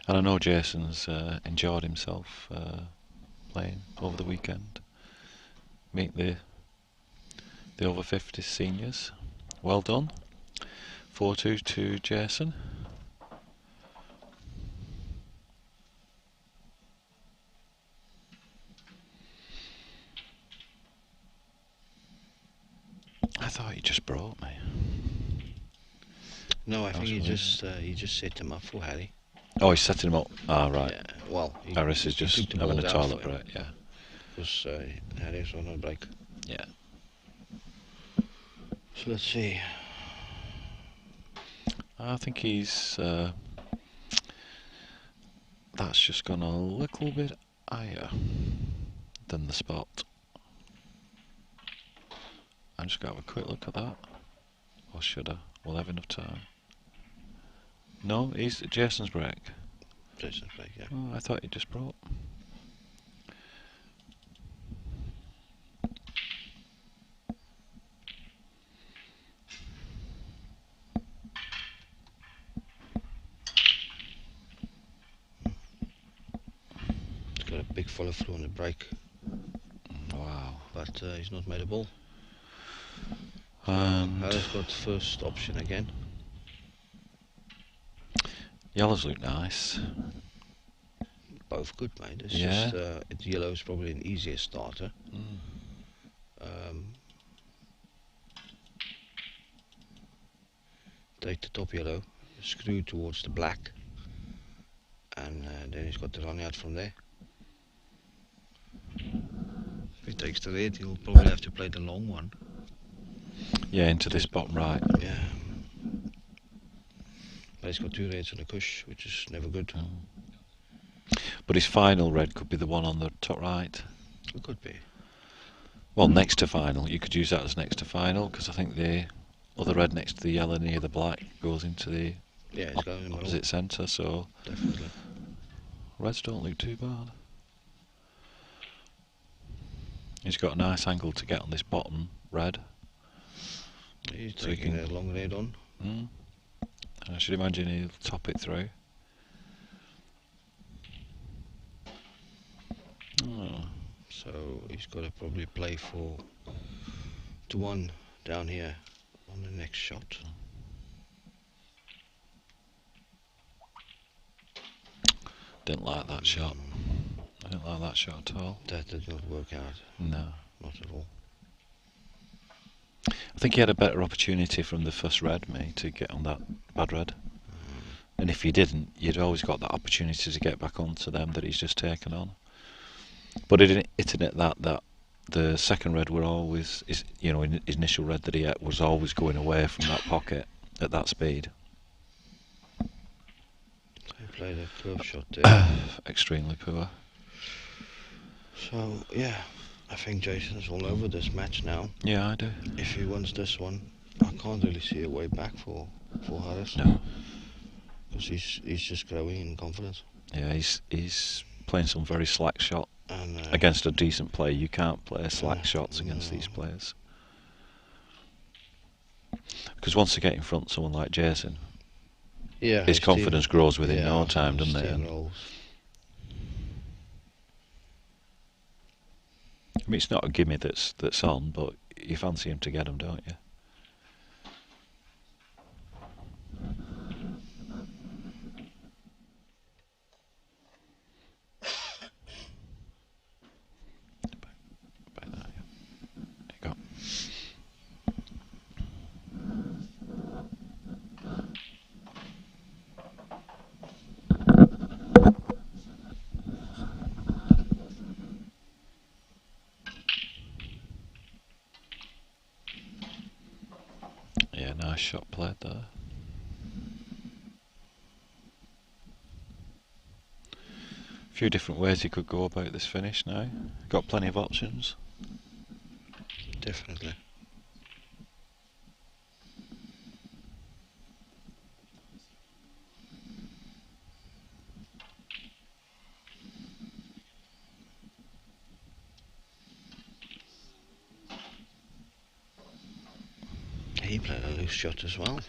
And I know Jason's enjoyed himself playing over the weekend. Meet the over 50s seniors. Well done. 4-2 to Jason. I thought he just broke me. No, I think he just set him up for Harry. Oh, he's setting him up. Ah, right. Yeah, well, Harris is just having a toilet break, yeah. Because Harry's on a break. Yeah. So let's see. I think he's... that's just gone a little bit higher than the spot. I'm just going to have a quick look at that. Or should I? We'll have enough time. No, he's Jason's break. Jason's break, yeah. Oh, I thought he just broke. He's got a big follow through on the break. Wow. But he's not made a ball. And Harry's got first option again. yellows look nice. Both good, mate. It's Yeah. just yellow's probably an easier starter. Take the top yellow, screw towards the black, and then he's got the run out from there. If he takes the red, he'll probably have to play the long one. Yeah, into this bottom right. Yeah. But he's got 2 reds on the cush, which is never good. But his final red could be the one on the top right. It could be. Well, next to final. You could use that as next to final, because I think the other red next to the yellow near the black goes into the Yeah, it's going in the opposite centre, so definitely. reds don't look too bad. He's got a nice angle to get on this bottom red. He's So he taking can- a long red on. And I should imagine he'll top it through. Oh. So he's got to probably play for to 1 down here on the next shot. Didn't like that shot. I didn't like that shot at all. That did not work out. No. Not at all. I think he had a better opportunity from the first red, mate, to get on that bad red. And if he didn't, you'd always got that opportunity to get back onto them that he's just taken on. But it isn't it that the second red were always, his initial red that he had was always going away from that pocket at that speed. He played a curve shot there. Extremely poor. So, yeah, I think Jason's all over this match now. Yeah, I do. If he wins this one, I can't really see a way back for Harris. No. Because he's just growing in confidence. Yeah, he's playing some very slack shot. And Against a decent player, you can't play slack shots against no. these players. Because once they get in front of someone like Jason, his confidence grows within no time, doesn't it? I mean, it's not a gimme that's on, but you fancy him to get him, don't you? Back there, yeah. There you go. Yeah, nice shot played there. A few different ways he could go about this finish now. Got plenty of options. Definitely. He played a loose shot as well.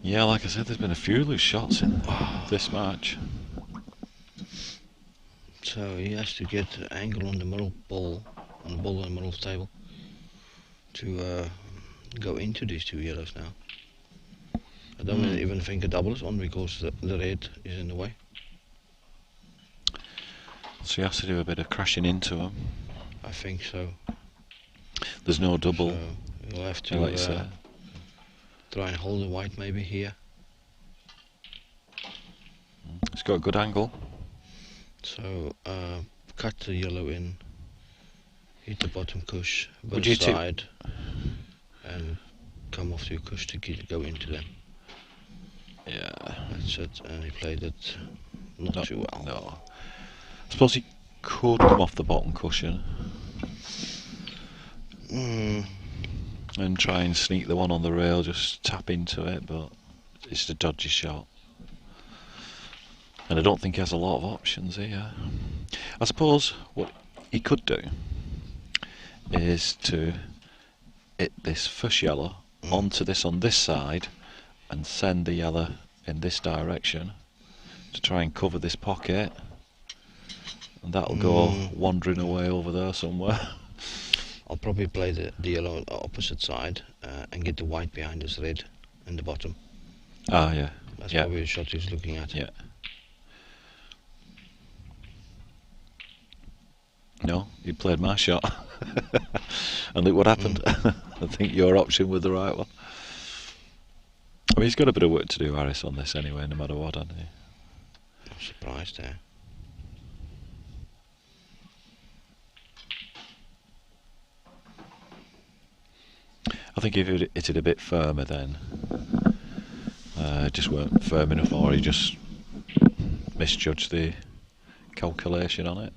Yeah, like I said, there's been a few loose shots in this match. So he has to get the angle on the middle ball, on the ball in the middle of the table, to go into these two yellows now. I don't even think a double is on because the red is in the way. So he has to do a bit of crashing into him. I think so. There's no double. So you'll have to like you say. try and hold the white maybe here. It's got a good angle. So cut the yellow in, hit the bottom cush, Would but you side, and come off to your cush to go into them. Yeah. That's it, and he played it not too well. No. I suppose he could come off the bottom cushion and try and sneak the one on the rail, just tap into it, but it's a dodgy shot. And I don't think he has a lot of options here. I suppose what he could do is to hit this first yellow onto this on this side and send the yellow in this direction to try and cover this pocket, and that'll go wandering away over there somewhere. I'll probably play the yellow on the opposite side and get the white behind this red in the bottom. Ah, yeah. That's probably the shot he's looking at. Yeah. No, you played my shot. And look what happened. I think your option was the right one. I mean, he's got a bit of work to do, Harris, on this anyway, no matter what, hasn't he? I'm surprised there. I think if he'd hit it a bit firmer then, just weren't firm enough, or he just misjudged the calculation on it.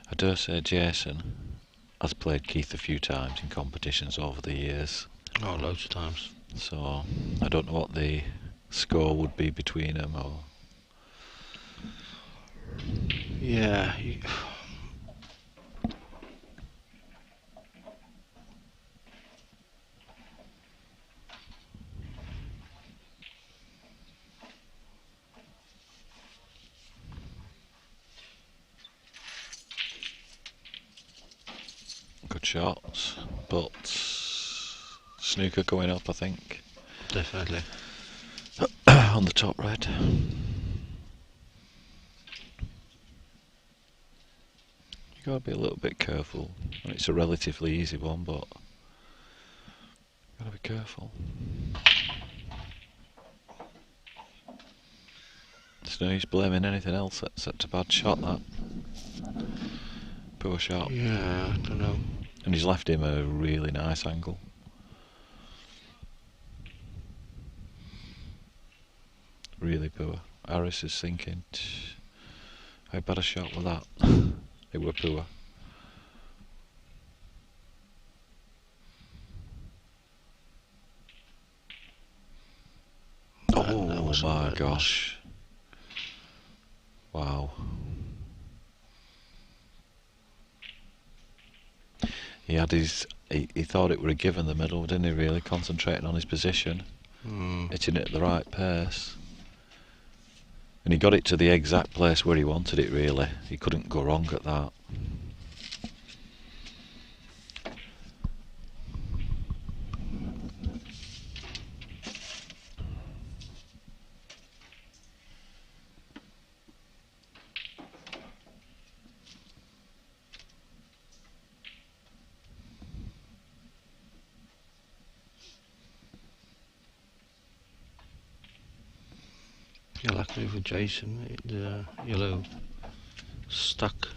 I dare say Jason has played Keith a few times in competitions over the years. Oh, loads of times. So I don't know what the score would be between them, or Yeah. shots, but snooker going up, I think. Definitely. On the top red. You gotta be a little bit careful. It's a relatively easy one, but gotta be careful. There's no use blaming anything else except a bad shot. That poor shot. Yeah, I don't know. And he's left him a really nice angle. Really poor. Harris is thinking, how bad a shot was that? It were poor. Oh my gosh. Wow. He had his... He thought it were a give in the middle, didn't he, really? Concentrating on his position. Hitting it at the right pace. And he got it to the exact place where he wanted it, really. He couldn't go wrong at that. Yeah, luckily for Jason, the yellow stuck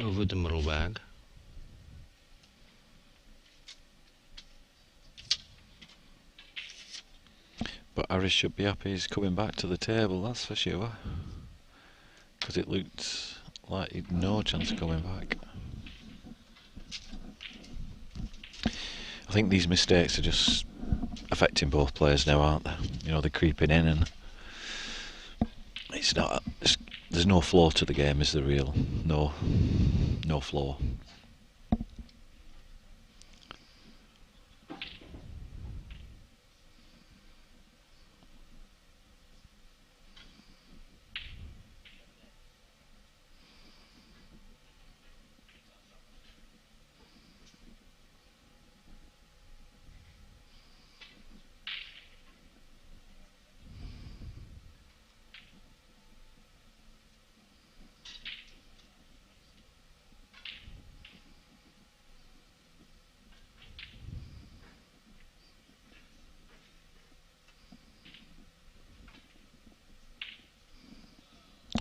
over the middle bag. But Harris should be happy he's coming back to the table, that's for sure. Because it looked like he'd no chance of coming back. I think these mistakes are just affecting both players now, aren't they? You know, they're creeping in, and it's not... there's no flow to the game, is there, real? No flow.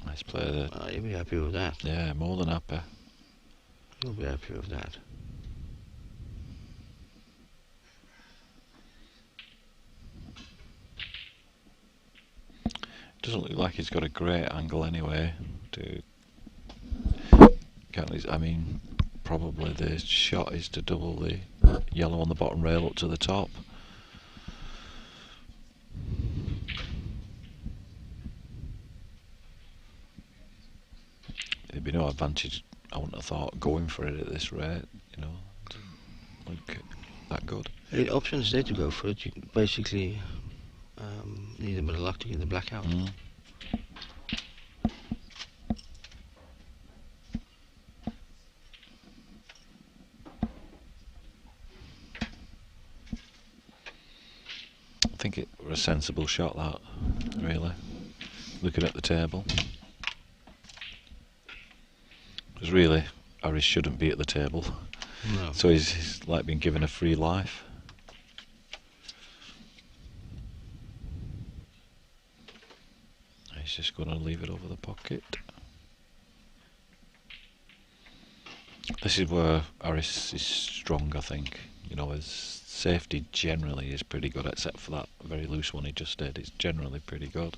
Nice play there. Well, you'll be happy with that. Yeah, more than happy. You'll be happy with that. Doesn't look like he's got a great angle anyway. I mean, probably the shot is to double the yellow on the bottom rail up to the top. There'd be no advantage, I wouldn't have thought, going for it at this rate, you know. Doesn't look that good. The option is there to go for it. You basically need a bit of luck to get the black out. I think it was a sensible shot, that, really, looking at the table. Because really, Harris shouldn't be at the table. No. So he's like been given a free life. He's just going to leave it over the pocket. This is where Harris is strong, I think. You know, his safety generally is pretty good, except for that very loose one he just did. It's generally pretty good.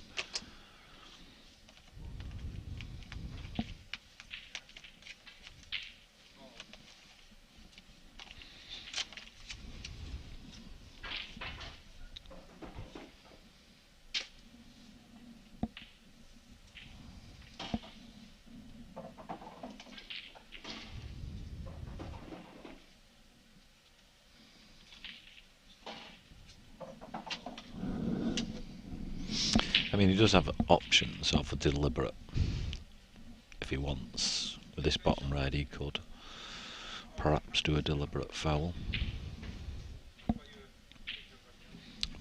I mean, he does have options of a deliberate. If he wants, with this bottom red, he could perhaps do a deliberate foul.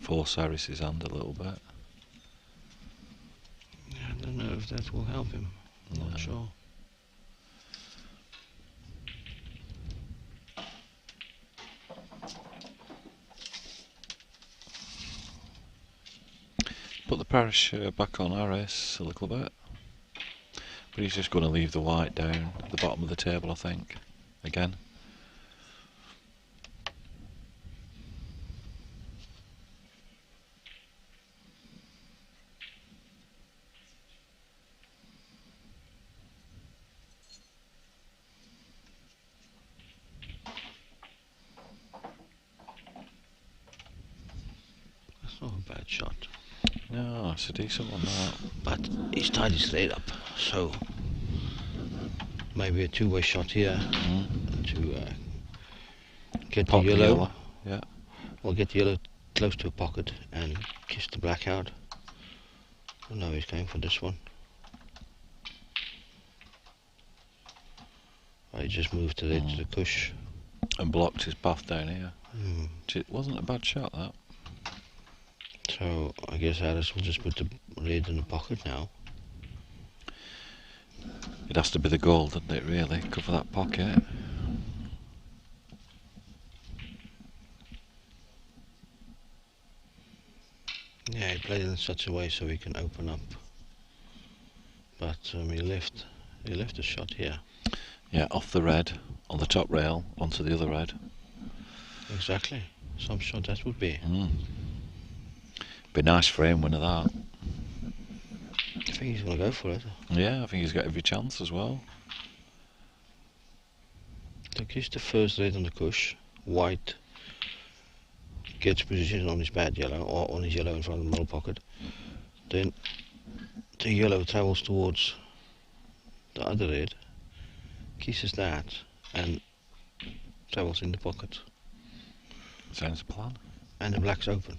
Force Harris's hand a little bit. I don't know if that will help him. I'm not sure. Put the parish back on Harris a little bit. But he's just going to leave the white down at the bottom of the table, I think. Again. That's not a bad shot. No, it's a decent one, that. But he's tied his leg up, so maybe a two-way shot here to get Pop the yellow. Yeah. Or get the yellow close to a pocket and kiss the black out. Oh no, he's going for this one. I just moved to the cush. And blocked his path down here. Mm. It wasn't a bad shot, that. So I guess Harris will just put the red in the pocket now. It has to be the goal, doesn't it, really? Cover that pocket. Yeah, he played it in such a way so he can open up. But he left a shot here. Yeah, off the red, on the top rail, onto the other red. Exactly. Some shot that would be. Be a nice frame winner, that. I think he's going to go for it. Yeah, I think he's got every chance as well. So he's the first red on the cush. White gets position on his bad yellow, or on his yellow in front of the middle pocket. Then the yellow travels towards the other red, kisses that, and travels in the pocket. Sounds a plan. And the black's open.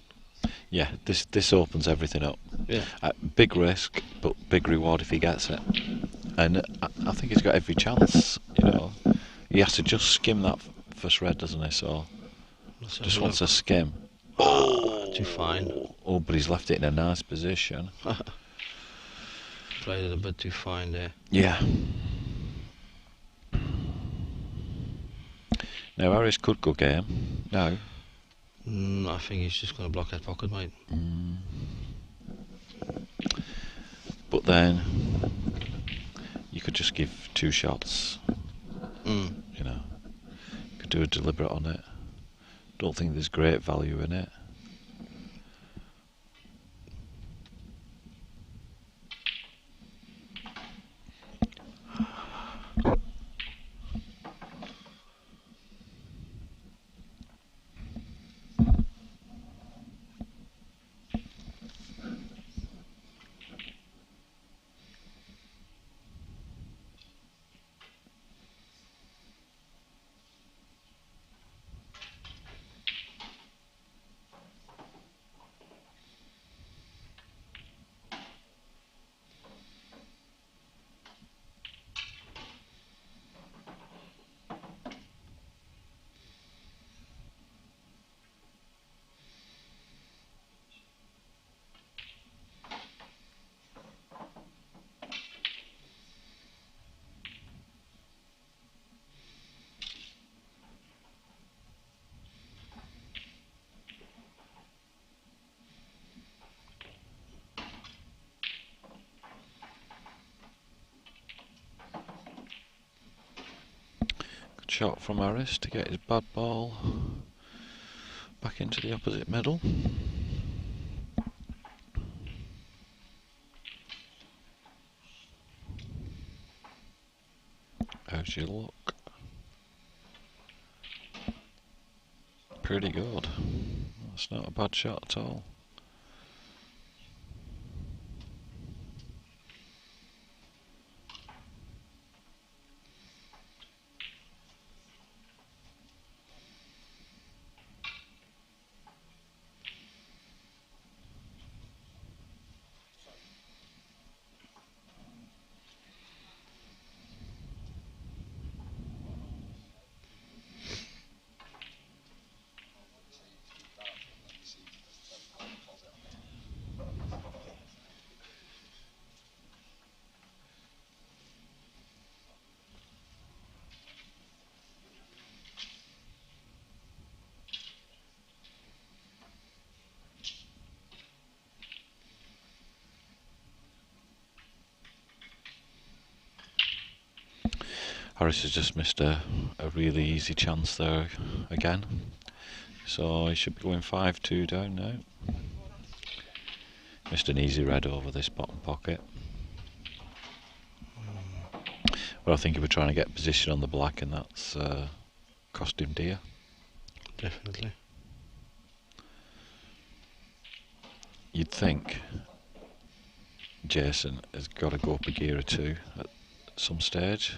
Yeah, this opens everything up. Yeah. Big risk, but big reward if he gets it. And I think he's got every chance, you know. He has to just skim that first red, doesn't he? So, just wants a skim. Oh, too fine. Oh, but he's left it in a nice position. Played it a bit too fine there. Yeah. Now, Harris could go game. No. I think he's just going to block that pocket, mate. But then, you could just give 2 shots. You know, you could do a deliberate on it. Don't think there's great value in it. Good shot from Harris to get his bad ball back into the opposite middle. How's your look? Pretty good. That's not a bad shot at all. Harris has just missed a really easy chance there again. So he should be going 5-2 down now. Missed an easy red over this bottom pocket. But I think he was trying to get position on the black, and that's cost him dear. Definitely. You'd think Jason has got to go up a gear or two at some stage.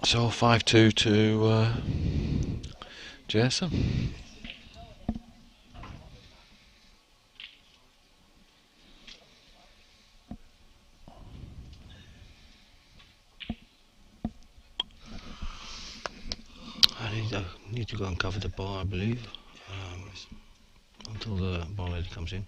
So 5-2 to Jason. I need to go and cover the bar, I believe, until the bar lady comes in.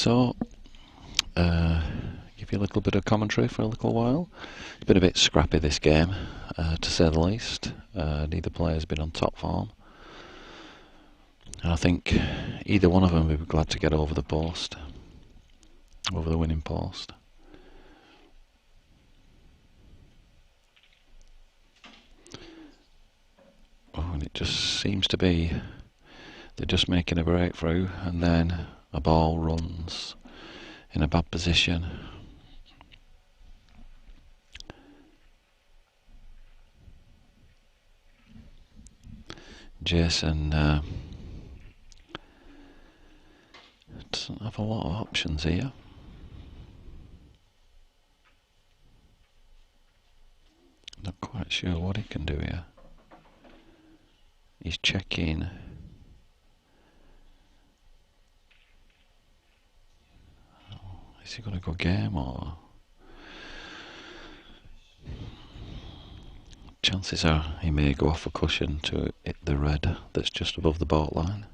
So, give you a little bit of commentary for a little while. It's been a bit scrappy this game, to say the least. Neither player's been on top form. And I think either one of them would be glad to get over the post, over the winning post. Oh, and it just seems to be they're just making a breakthrough, and then a ball runs in a bad position. Jason doesn't have a lot of options here. Not quite sure what he can do here. He's checking. Is he going to go game, or chances are he may go off a cushion to hit the red that's just above the baud line.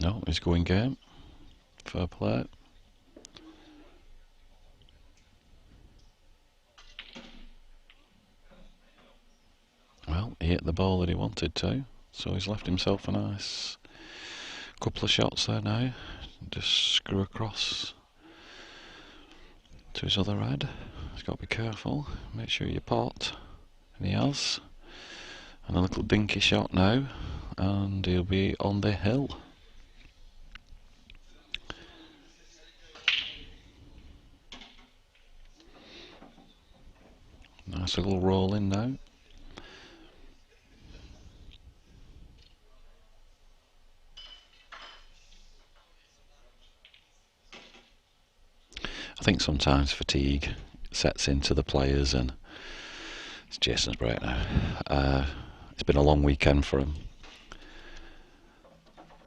No, he's going game. Fair play. Well, he hit the ball that he wanted to, so he's left himself a nice couple of shots there now. Just screw across to his other red. He's got to be careful, make sure you pot. And he has. And a little dinky shot now, and he'll be on the hill. Nice little roll in now. I think sometimes fatigue sets into the players, and it's Jason's break now. It's been a long weekend for him,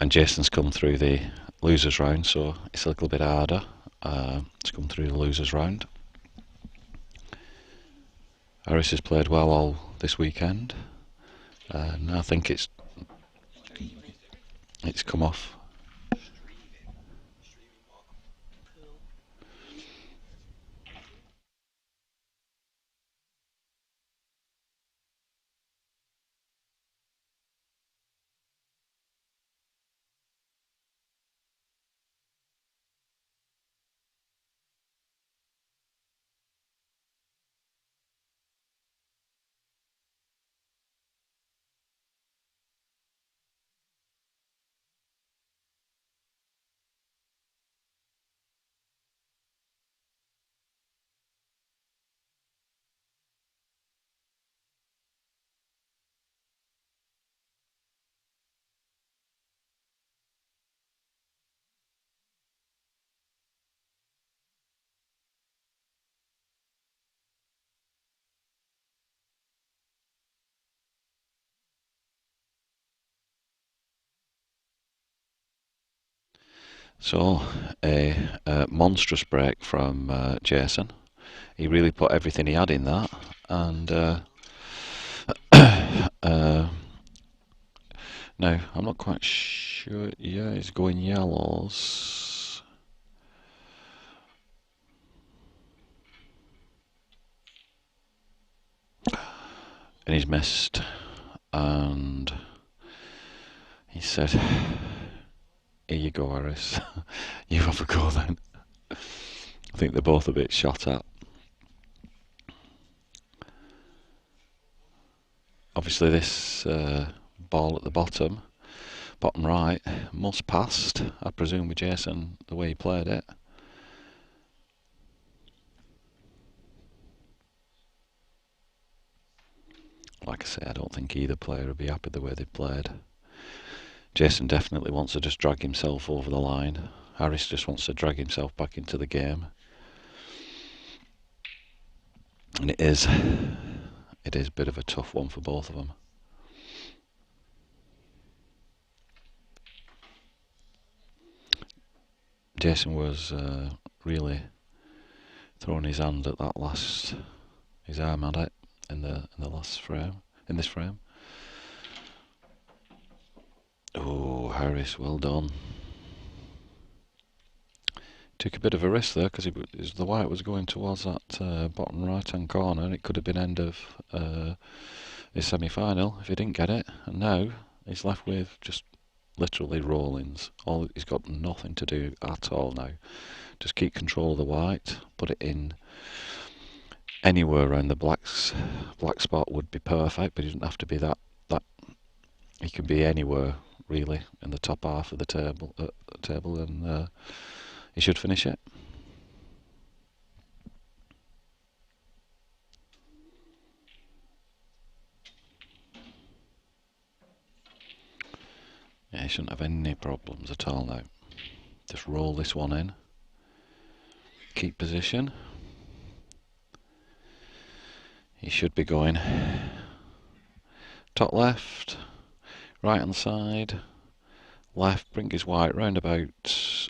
and Jason's come through the losers round, so it's a little bit harder to come through the losers round. Harris has played well all this weekend, and I think it's come off. So a monstrous break from Jason. He really put everything he had in that, and now I'm not quite sure. Yeah, he's going yellows. And he's missed, and he said, "Here you go, Harris. You have a go then." I think they're both a bit shot at. Obviously this ball at the bottom right, must passed, I presume, with Jason, the way he played it. Like I say, I don't think either player would be happy the way they played. Jason definitely wants to just drag himself over the line. Harris just wants to drag himself back into the game. And it is a bit of a tough one for both of them. Jason was really throwing his hand at that last, his arm at it in the last frame, in this frame. Oh, Harris, well done. Took a bit of a risk there because the white was going towards that bottom right hand corner. It could have been end of his semi-final if he didn't get it, and now he's left with just literally rollings. He's got nothing to do at all now. Just keep control of the white, put it in anywhere around the black spot would be perfect, but he doesn't have to be that. He can be anywhere really in the top half of the table, and he should finish it. Yeah, he shouldn't have any problems at all now. Just roll this one in. Keep position. He should be going top left, right hand side, left, bring his white round about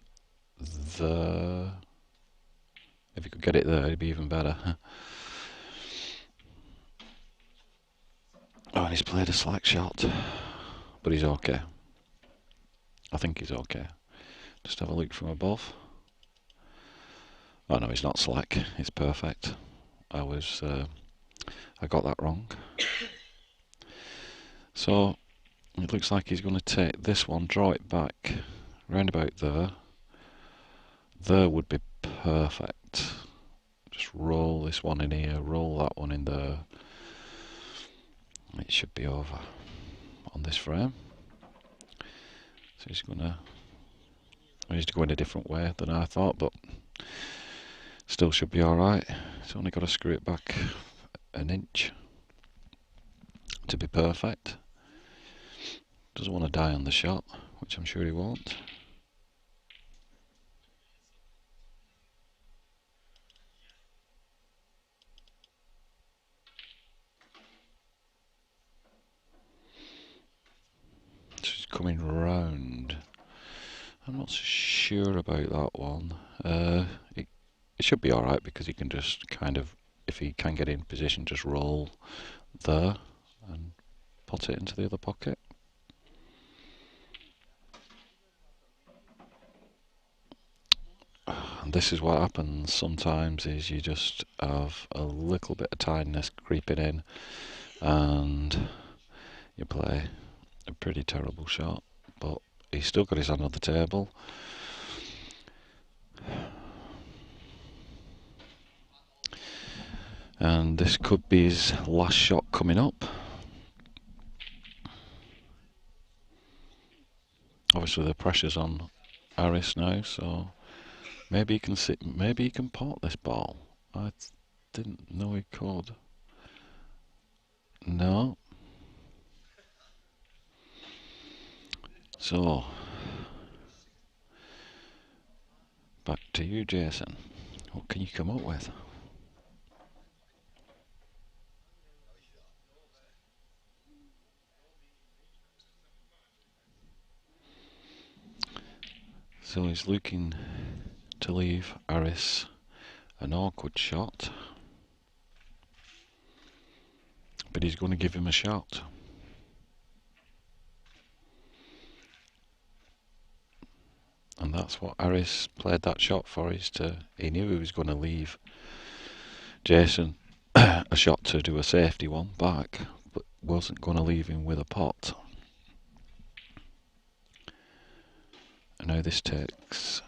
there. If he could get it there, it'd be even better. Oh, and he's played a slack shot, but he's okay. I think he's okay. Just have a look from above. Oh no, he's not slack. It's perfect. I got that wrong. So it looks like he's going to take this one, draw it back round about there. There would be perfect. Just roll this one in here, roll that one in there. It should be over on this frame. So he's to go in a different way than I thought, but still should be alright. He's only got to screw it back an inch to be perfect. Doesn't want to die on the shot, which I'm sure he won't. She's coming round. I'm not so sure about that one. It should be alright because he can just kind of, if he can get in position, just roll there and put it into the other pocket. And this is what happens sometimes, is you just have a little bit of tiredness creeping in and you play a pretty terrible shot, but he's still got his hand on the table. And this could be his last shot coming up. Obviously the pressure's on Harris now, so maybe he can maybe he can pot this ball. I didn't know he could. No. So back to you, Jason. What can you come up with? So he's looking to leave Harris an awkward shot, but he's going to give him a shot. And that's what Harris played that shot for, he knew he was going to leave Jason a shot to do a safety one back, but wasn't going to leave him with a pot. And now this takes,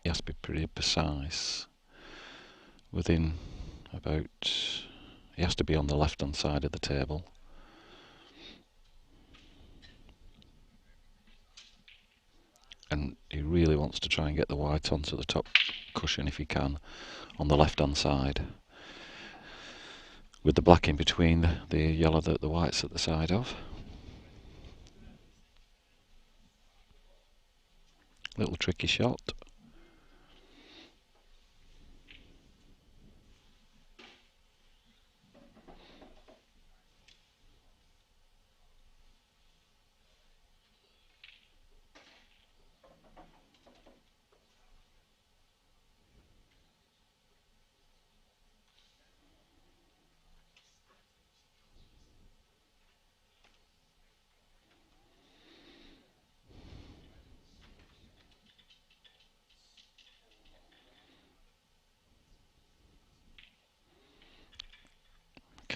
he has to be pretty precise. Within about, he has to be on the left hand side of the table. And he really wants to try and get the white onto the top cushion if he can, on the left hand side, with the black in between the yellow that the white's at the side of. Little tricky shot.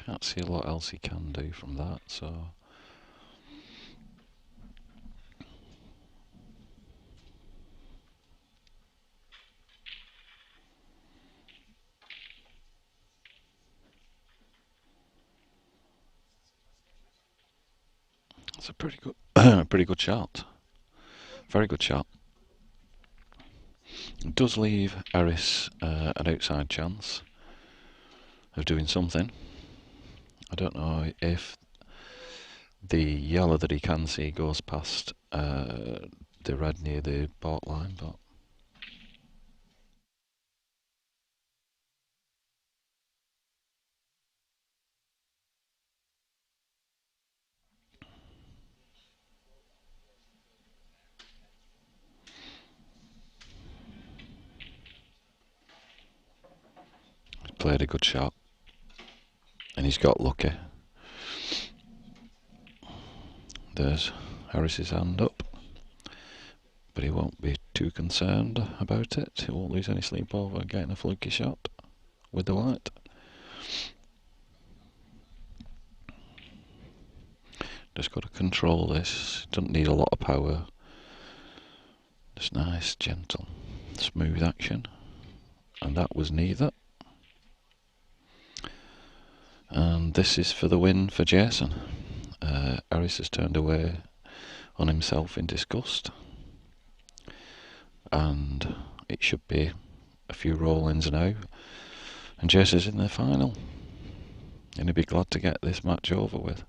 Can't see a lot else he can do from that, so... It's a pretty good, pretty good shot. Very good shot. It does leave Eris an outside chance of doing something. I don't know if the yellow that he can see goes past the red near the port line, but he's played a good shot and he's got lucky. There's Harris's hand up, but he won't be too concerned about it. He won't lose any sleep over getting a fluky shot with the white. Just got to control this. Doesn't need a lot of power. Just nice, gentle, smooth action. And that was neither. And this is for the win for Jason. Harris has turned away on himself in disgust. And it should be a few roll-ins now. And Jason's in the final. And he'd be glad to get this match over with.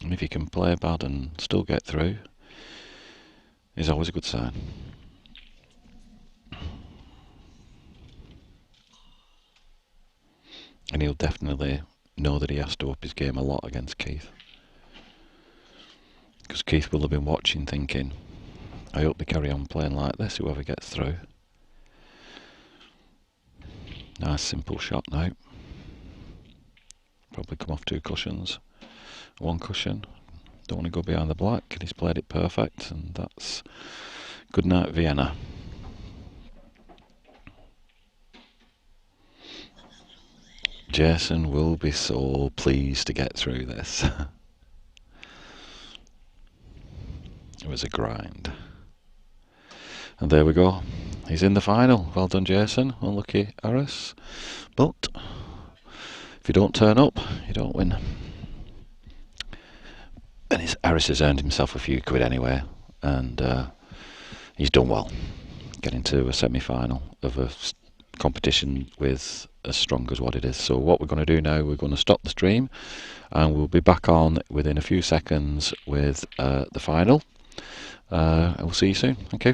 And if he can play bad and still get through, is always a good sign. And he'll definitely know that he has to up his game a lot against Keith. Because Keith will have been watching thinking, I hope they carry on playing like this, whoever gets through. Nice simple shot now. Probably come off 2 cushions. 1 cushion. Don't want to go behind the black, and he's played it perfect, and that's good night Vienna. Jason will be so pleased to get through this. It was a grind. And there we go. He's in the final. Well done, Jason. Unlucky Harris. But if you don't turn up, you don't win. And Harris has earned himself a few quid anyway. And he's done well. Getting to a semi-final of a competition with as strong as what it is. So what we're going to do now, we're going to stop the stream. And we'll be back on within a few seconds with the final. I will see you soon. Thank you.